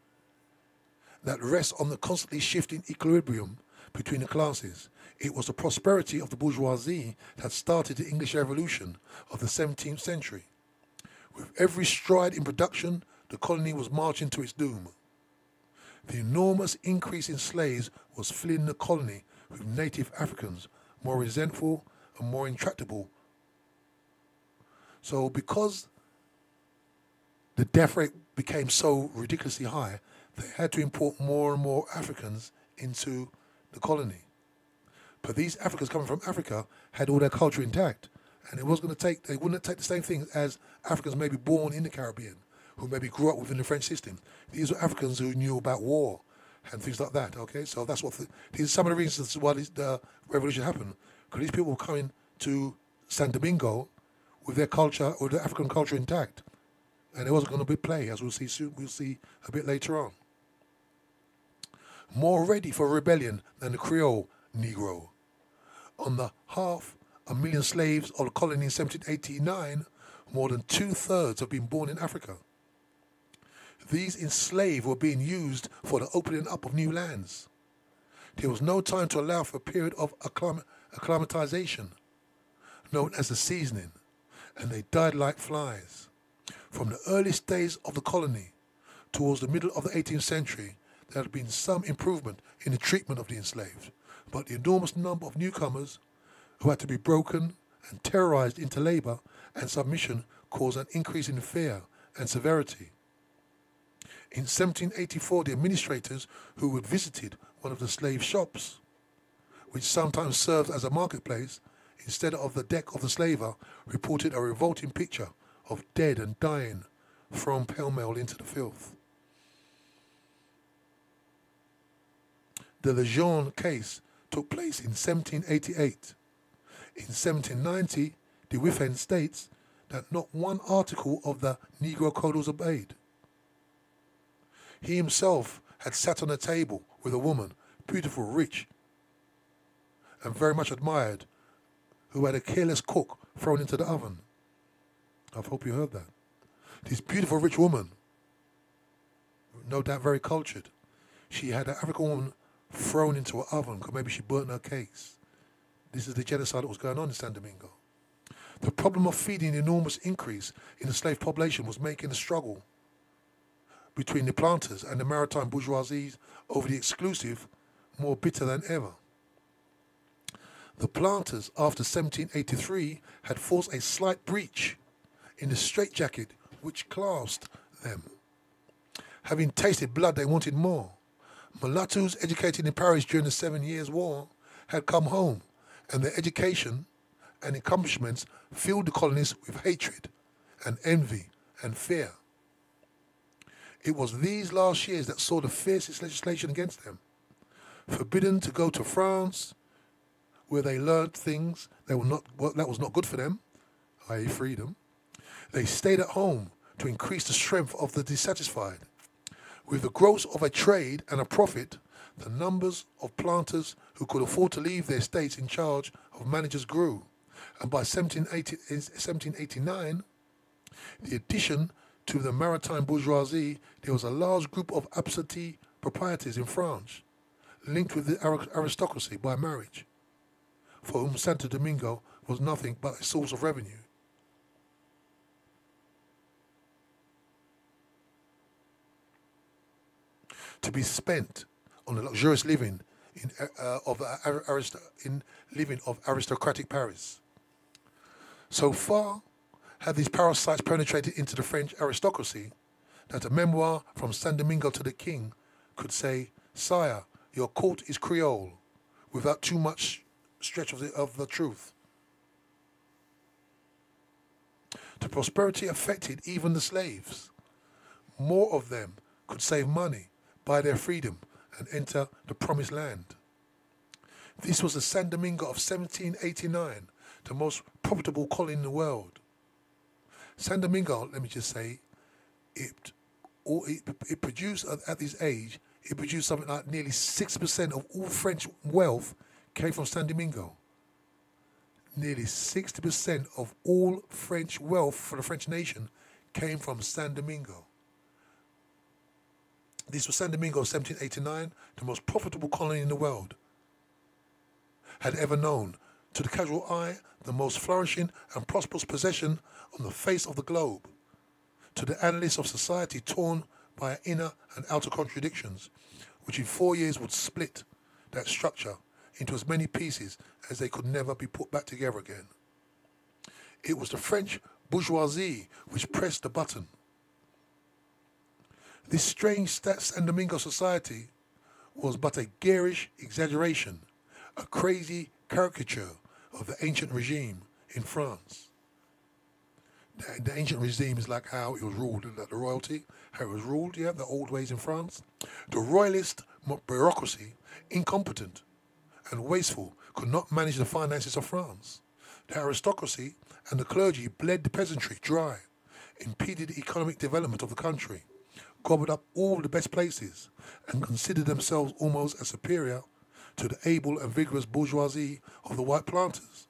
that rests on the constantly shifting equilibrium between the classes. It was the prosperity of the bourgeoisie that started the English Revolution of the 17th century. With every stride in production, the colony was marching to its doom. The enormous increase in slaves was filling the colony with native Africans, more resentful and more intractable. So because the death rate became so ridiculously high, they had to import more and more Africans into the colony. But these Africans coming from Africa had all their culture intact. And they wouldn't take the same thing as Africans maybe born in the Caribbean, who maybe grew up within the French system. These were Africans who knew about war and things like that, okay? So that's these are some of the reasons why the revolution happened. Because these people were coming to San Domingo with their culture, or the African culture intact. And it wasn't going to be play, as we'll see soon, we'll see a bit later on. More ready for rebellion than the Creole Negro. On the 500,000 slaves of the colony in 1789, more than 2/3 have been born in Africa. These enslaved were being used for the opening up of new lands. There was no time to allow for a period of acclimatization, known as the seasoning, and they died like flies. From the earliest days of the colony towards the middle of the 18th century, there had been some improvement in the treatment of the enslaved, but the enormous number of newcomers who had to be broken and terrorized into labor and submission caused an increase in fear and severity. In 1784, the administrators who had visited one of the slave shops which sometimes served as a marketplace, instead of the deck of the slaver, reported a revolting picture of dead and dying thrown pell-mell into the filth. The Lejeune case took place in 1788. In 1790, De Withen states that not one article of the Negro Code was obeyed. He himself had sat on a table with a woman, beautiful, rich, and very much admired, who had a careless cook thrown into the oven. I hope you heard that. This beautiful, rich woman, no doubt very cultured, she had an African woman thrown into an oven because maybe she burnt her cakes. This is the genocide that was going on in San Domingo. The problem of feeding the enormous increase in the slave population was making the struggle between the planters and the maritime bourgeoisie over the exclusive more bitter than ever. The planters, after 1783, had forced a slight breach in the straitjacket which clasped them. Having tasted blood, they wanted more. Mulattoes educated in Paris during the 7 Years' War had come home, and their education and accomplishments filled the colonists with hatred and envy and fear. It was these last years that saw the fiercest legislation against them. Forbidden to go to France, where they learned things that was not good for them, i.e. freedom. They stayed at home to increase the strength of the dissatisfied. With the growth of a trade and a profit, the numbers of planters who could afford to leave their estates in charge of managers grew, and by 1789, the addition to the maritime bourgeoisie, there was a large group of absentee proprietors in France, linked with the aristocracy by marriage, for whom Santo Domingo was nothing but a source of revenue. To be spent on the luxurious living of aristocratic Paris. So far had these parasites penetrated into the French aristocracy that a memoir from San Domingo to the king could say, "Sire, your court is Creole," without too much stretch of the truth. The prosperity affected even the slaves. More of them could save money, buy their freedom, and enter the promised land. This was the San Domingo of 1789, the most profitable colony in the world. San Domingo, let me just say, it produced, at this age, it produced something like nearly 6% of all French wealth came from San Domingo. Nearly 60% of all French wealth for the French nation came from San Domingo. This was San Domingo of 1789, the most profitable colony in the world had ever known. To the casual eye, the most flourishing and prosperous possession on the face of the globe. To the analysts of society torn by inner and outer contradictions, which in 4 years would split that structure into as many pieces as they could never be put back together again. It was the French bourgeoisie which pressed the button. This strange San Domingo society was but a garish exaggeration, a crazy caricature of the ancient regime in France. The ancient regime is like how it was ruled, like the royalty, how it was ruled, yeah, the old ways in France. The royalist bureaucracy, incompetent and wasteful, could not manage the finances of France. The aristocracy and the clergy bled the peasantry dry, impeded the economic development of the country, gobbled up all the best places, and considered themselves almost as superior to the able and vigorous bourgeoisie of the white planters,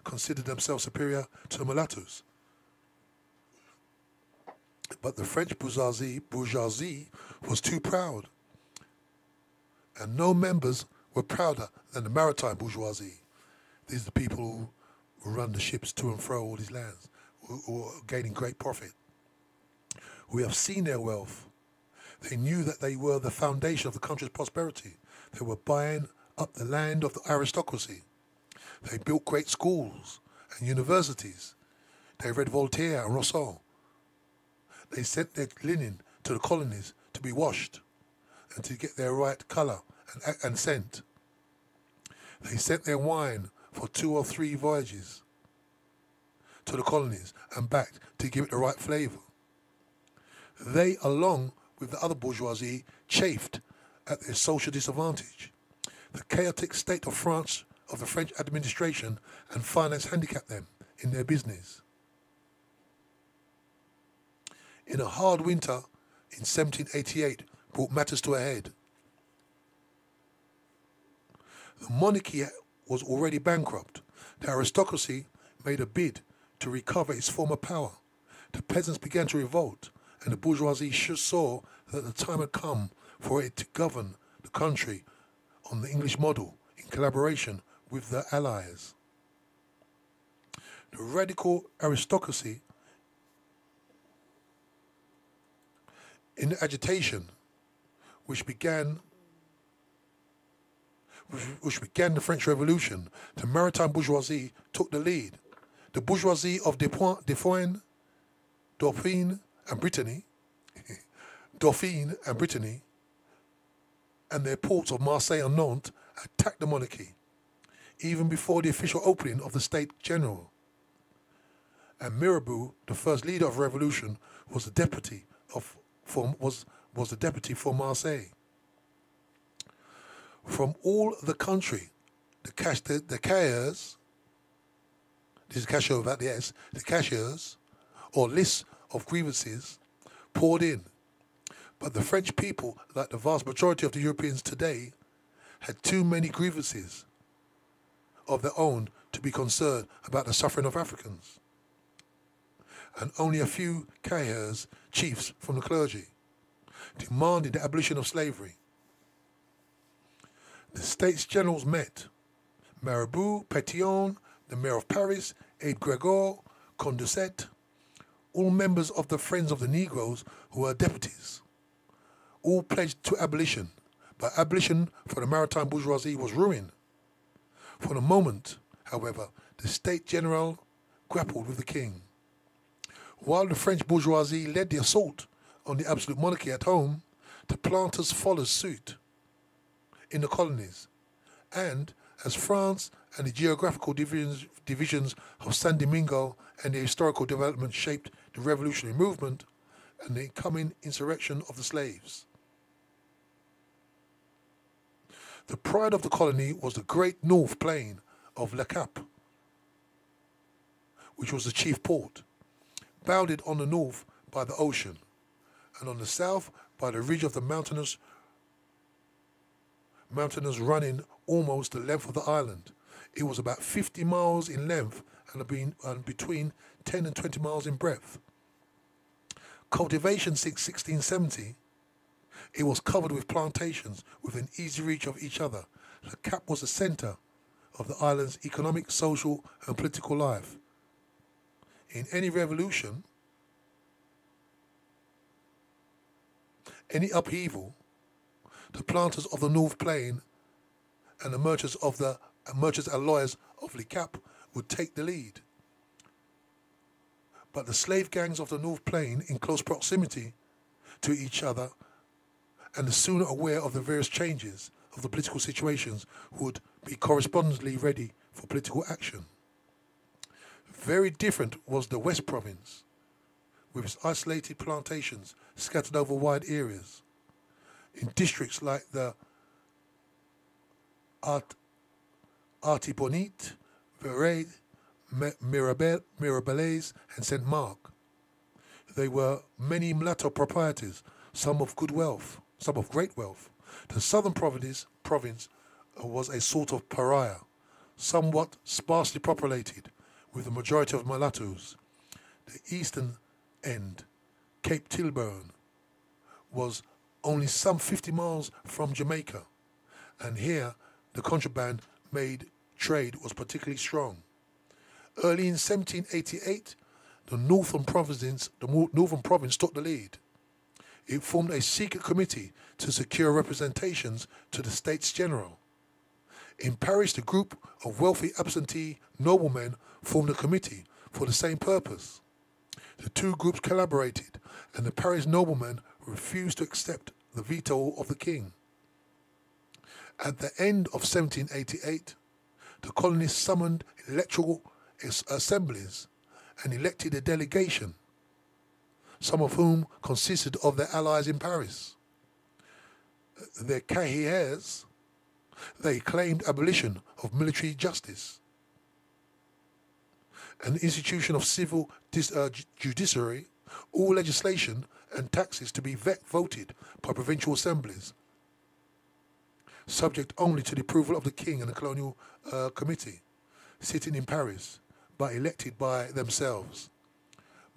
considered themselves superior to the mulattoes. But the French bourgeoisie was too proud, and no members were prouder than the maritime bourgeoisie. These are the people who run the ships to and fro all these lands, who are gaining great profit. We have seen their wealth. They knew that they were the foundation of the country's prosperity. They were buying up the land of the aristocracy. They built great schools and universities. They read Voltaire and Rousseau. They sent their linen to the colonies to be washed and to get their right colour and scent. They sent their wine for 2 or 3 voyages to the colonies and back to give it the right flavour. They, along with the other bourgeoisie, chafed at their social disadvantage. The chaotic state of France, of the French administration and finance handicapped them in their business. In a hard winter in 1788 brought matters to a head. The monarchy was already bankrupt. The aristocracy made a bid to recover its former power. The peasants began to revolt, and the bourgeoisie saw that the time had come for it to govern the country on the English model in collaboration with the Allies. The radical aristocracy in the agitation which began the French Revolution, the maritime bourgeoisie took the lead. The bourgeoisie of Dauphine and Brittany, and their ports of Marseille and Nantes attacked the monarchy, even before the official opening of the State General. And Mirabeau, the first leader of revolution, was the deputy for Marseille. From all the country, the cashiers, this is cashier without the S, the cashiers, or lists of grievances, poured in. But the French people, like the vast majority of the Europeans today, had too many grievances of their own to be concerned about the suffering of Africans. And only a few cashiers, chiefs from the clergy, demanded the abolition of slavery. The States Generals met. Mirabeau, Pétion, the Mayor of Paris, Aide Gregor, Condorcet, all members of the Friends of the Negroes who were deputies, all pledged to abolition. But abolition for the maritime bourgeoisie was ruin. For the moment, however, the State General grappled with the king. While the French bourgeoisie led the assault on the absolute monarchy at home, the planters followed suit in the colonies, and as France and the geographical divisions of San Domingo and the historical development shaped the revolutionary movement and the coming insurrection of the slaves. The pride of the colony was the great north plain of Le Cap, which was the chief port, bounded on the north by the ocean, and on the south by the ridge of the mountainous running almost the length of the island. It was about 50 miles in length and between 10 and 20 miles in breadth. Cultivation since 1670, it was covered with plantations within easy reach of each other. Le Cap was the centre of the island's economic, social and political life. In any revolution, any upheaval, the planters of the North Plain and the merchants and lawyers of Le Cap would take the lead. But the slave gangs of the North Plain, in close proximity to each other, and the sooner aware of the various changes of the political situations, would be correspondingly ready for political action. Very different was the West Province, with its isolated plantations scattered over wide areas. In districts like the Artibonite, Verret, Mirabelles, and Saint Marc. There were many mulatto proprietors, some of great wealth. The southern province was a sort of pariah, somewhat sparsely populated, with the majority of mulattoes. The eastern end, Cape Tilburn, was only some 50 miles from Jamaica, and here the contraband made trade was particularly strong. Early in 1788, the Northern Province took the lead. It formed a secret committee to secure representations to the States General. In Paris, the group of wealthy absentee noblemen formed a committee for the same purpose. The two groups collaborated, and the Paris noblemen refused to accept the veto of the king. At the end of 1788, the colonists summoned electoral assemblies and elected a delegation, some of whom consisted of their allies in Paris. Their cahiers, they claimed abolition of military justice, an institution of civil judiciary, all legislation and taxes to be voted by provincial assemblies, subject only to the approval of the king and the colonial committee, sitting in Paris, but elected by themselves.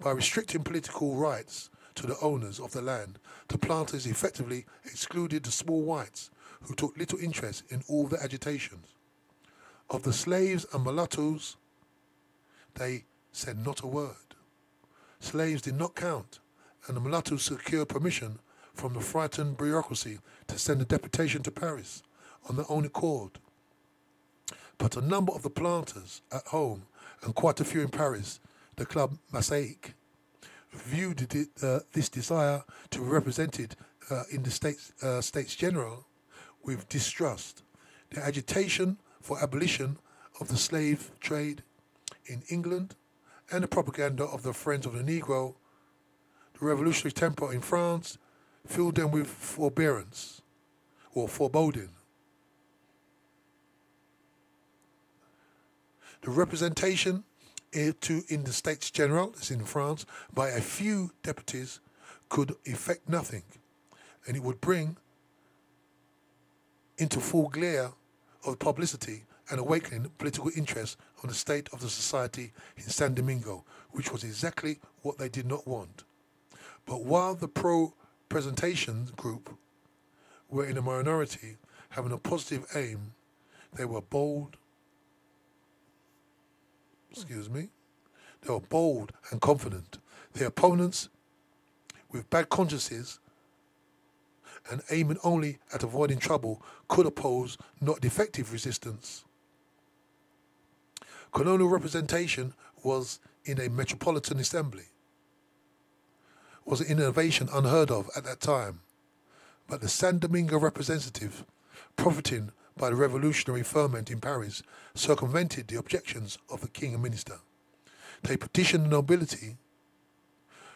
By restricting political rights to the owners of the land, the planters effectively excluded the small whites who took little interest in all the agitations. Of the slaves and mulattoes, they said not a word. Slaves did not count, and the mulattoes secured permission from the frightened bureaucracy to send a deputation to Paris on their own accord. But a number of the planters at home and quite a few in Paris, the Club Massaic, viewed this desire to be represented in the States General with distrust. The agitation for abolition of the slave trade in England and the propaganda of the Friends of the Negro, the revolutionary temper in France, filled them with forbearance or foreboding. The representation in the States General, as in France, by a few deputies could effect nothing, and it would bring into full glare of publicity and awakening political interest on the state of the society in San Domingo, which was exactly what they did not want. But while the pro-presentation group were in a minority, having a positive aim, they were bold, they were bold and confident. Their opponents, with bad consciences and aiming only at avoiding trouble, could oppose not defective resistance. Colonial representation was in a metropolitan assembly, was an innovation unheard of at that time. But the San Domingo representative, profiting by the revolutionary ferment in Paris, circumvented the objections of the king and minister. They petitioned the nobility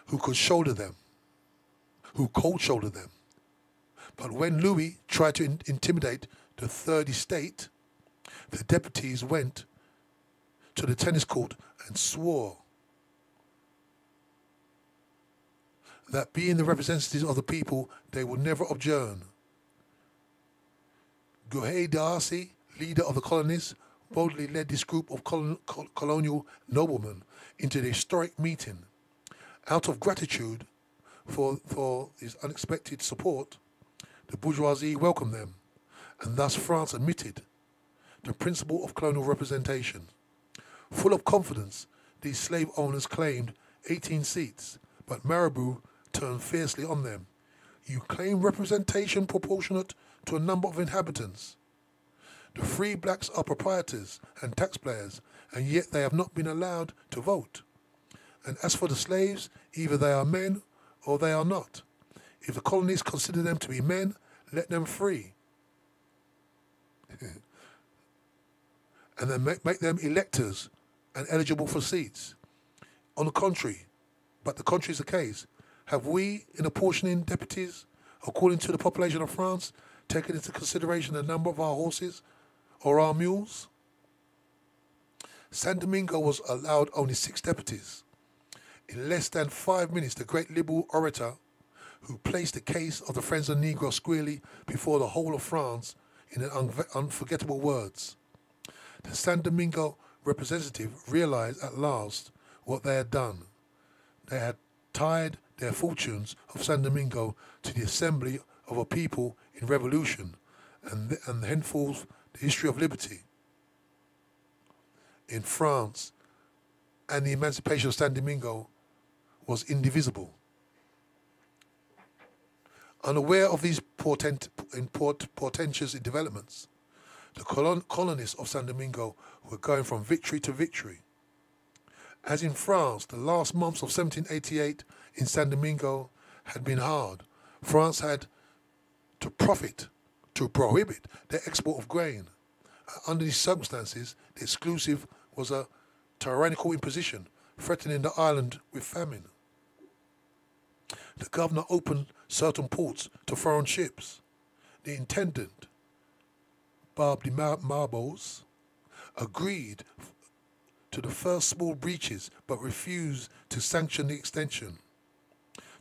who could shoulder them, who cold shoulder them. But when Louis tried to intimidate the Third Estate, the deputies went to the tennis court and swore that being the representatives of the people, they would never adjourn. Guy d'Arcy, leader of the colonists, boldly led this group of colonial noblemen into the historic meeting. Out of gratitude for his unexpected support, the bourgeoisie welcomed them, and thus France admitted the principle of colonial representation. Full of confidence, these slave owners claimed 18 seats, but Marabout turned fiercely on them. You claim representation proportionate to a number of inhabitants. The free blacks are proprietors and taxpayers, and yet they have not been allowed to vote. And as for the slaves, either they are men or they are not. If the colonies consider them to be men, let them free. And then make them electors and eligible for seats. On the contrary, but the contrary is the case, have we, in apportioning deputies, according to the population of France, taken into consideration the number of our horses or our mules? San Domingo was allowed only 6 deputies. In less than 5 minutes, the great liberal orator, who placed the case of the Friends of the Negro squarely before the whole of France in unforgettable words. The San Domingo representative realized at last what they had done. They had tied their fortunes of San Domingo to the assembly of a people in revolution, and henceforth the history of liberty in France and the emancipation of San Domingo was indivisible. Unaware of these portentous developments, the colonists of San Domingo were going from victory to victory. As in France, the last months of 1788 in San Domingo had been hard. France had to prohibit the export of grain, Under these circumstances, the exclusive was a tyrannical imposition, threatening the island with famine. The governor opened certain ports to foreign ships. The intendant, Bob de Marbos, agreed to the first small breaches but refused to sanction the extension.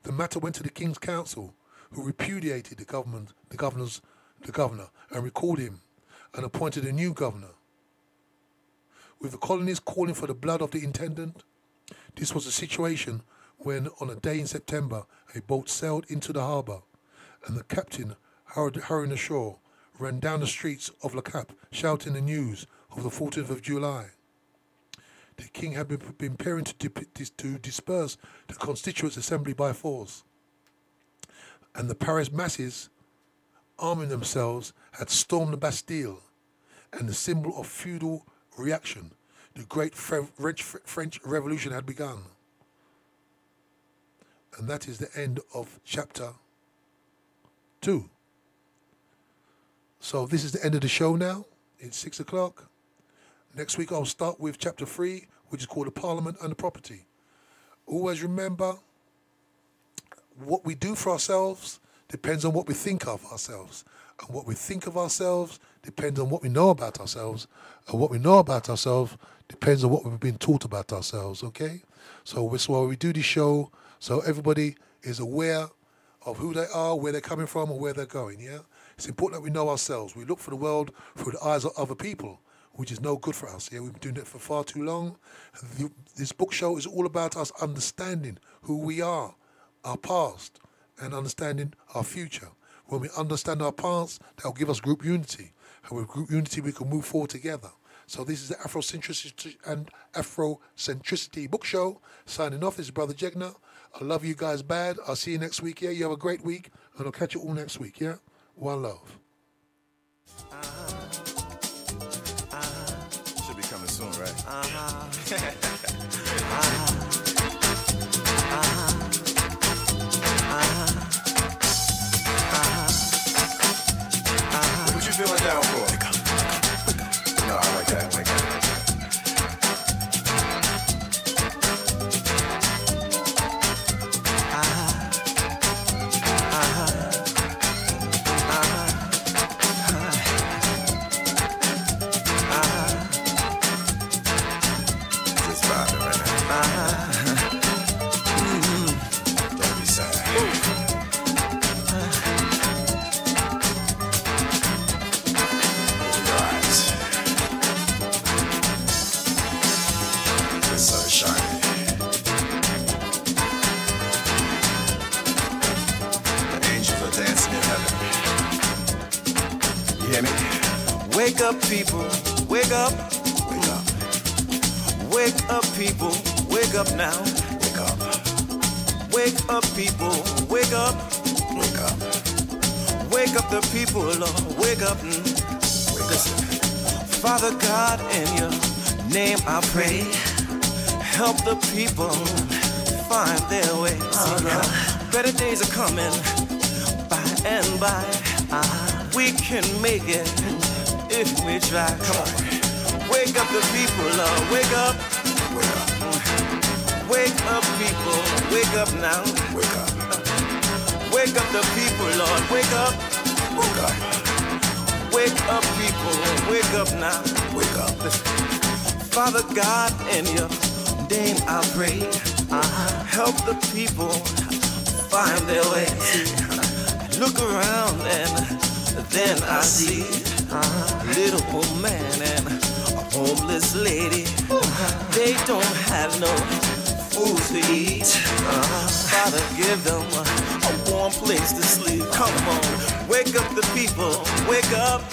The matter went to the King's Council, who repudiated the governor and recalled him and appointed a new governor. With the colonies calling for the blood of the intendant, this was a situation when, on a day in September, a boat sailed into the harbour, and the captain, hurrying ashore, ran down the streets of Le Cap, shouting the news of the 14th of July. The king had been preparing to disperse the Constituent Assembly by force, and the Paris masses, arming themselves, had stormed the Bastille, and the symbol of feudal reaction, the great French Revolution, had begun. And that is the end of chapter 2. So this is the end of the show now. It's 6 o'clock. Next week I'll start with chapter 3, which is called The Parliament and the Property. Always remember, what we do for ourselves depends on what we think of ourselves. And what we think of ourselves depends on what we know about ourselves. And what we know about ourselves depends on what we've been taught about ourselves, okay? So that's why we do this show, so everybody is aware of who they are, where they're coming from, and where they're going, yeah? It's important that we know ourselves. We look for the world through the eyes of other people, which is no good for us, yeah? We've been doing it for far too long. This book show is all about us understanding who we are, our past, and understanding our future. When we understand our past, that will give us group unity. And with group unity, we can move forward together. So this is the Afrocentricity book show. Signing off, this is Brother Jegna. I love you guys bad. I'll see you next week, yeah? You have a great week, and I'll catch you all next week, yeah? One love. Should be coming soon, right? What you feeling down for? No, I like that. Just vibing right now. Don't be sad. Wake up, people, wake up. Wake up. Wake up, people, wake up now. Wake up. Wake up, people, wake up. Wake up. Wake up the people, Lord, wake up. Listen. Father God, in your name I pray. Help the people find their way. Better days are coming by and by. We can make it if we try. Come on. Wake up the people, Lord. Wake up. Wake up. Wake up, people. Wake up now. Wake up. Wake up the people, Lord. Wake up. Wake up. Wake up, people. Wake up now. Wake up. Father God, in your name I pray. Help the people find their way. Look around and then I see a little old man and a homeless lady. They don't have no food to eat. Father, give them a warm place to sleep. Come on, wake up the people, wake up.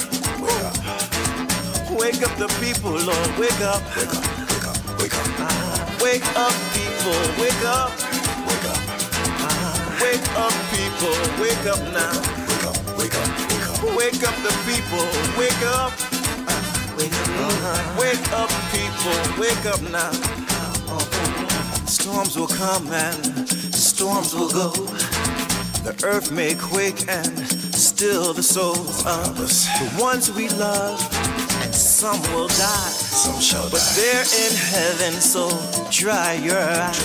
Wake up. Wake up the people, Lord, wake up. Wake up. Wake up. Wake up. Wake up, people, wake up. Wake up. Wake up, people, wake up now. Wake up. Wake up. Wake up. Wake up the people, wake up. Wake up, people, wake up now. Storms will come and the storms will go. The earth may quake and still the souls of the ones we love and Some will die, some shall but die. they're in heaven, so dry your eyes.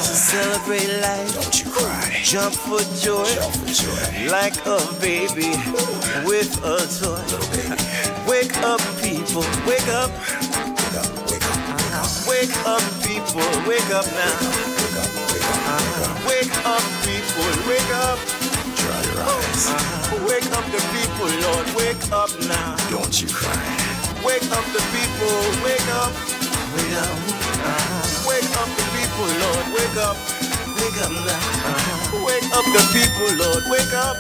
Celebrate life, Don't you cry. jump for joy, Jump for joy. like a baby with a toy. Little baby. Wake up, people, wake up. Wake up, wake up, wake up. Wake up, people, wake up now. Wake up, wake up, wake up. Wake up, people, wake up. Dry your eyes. Wake up the people, Lord, wake up now. Don't you cry. Wake up the people, wake up. Wake up. Wake up the people, Lord, wake up. Wake up now. Wake up the people, Lord, wake up.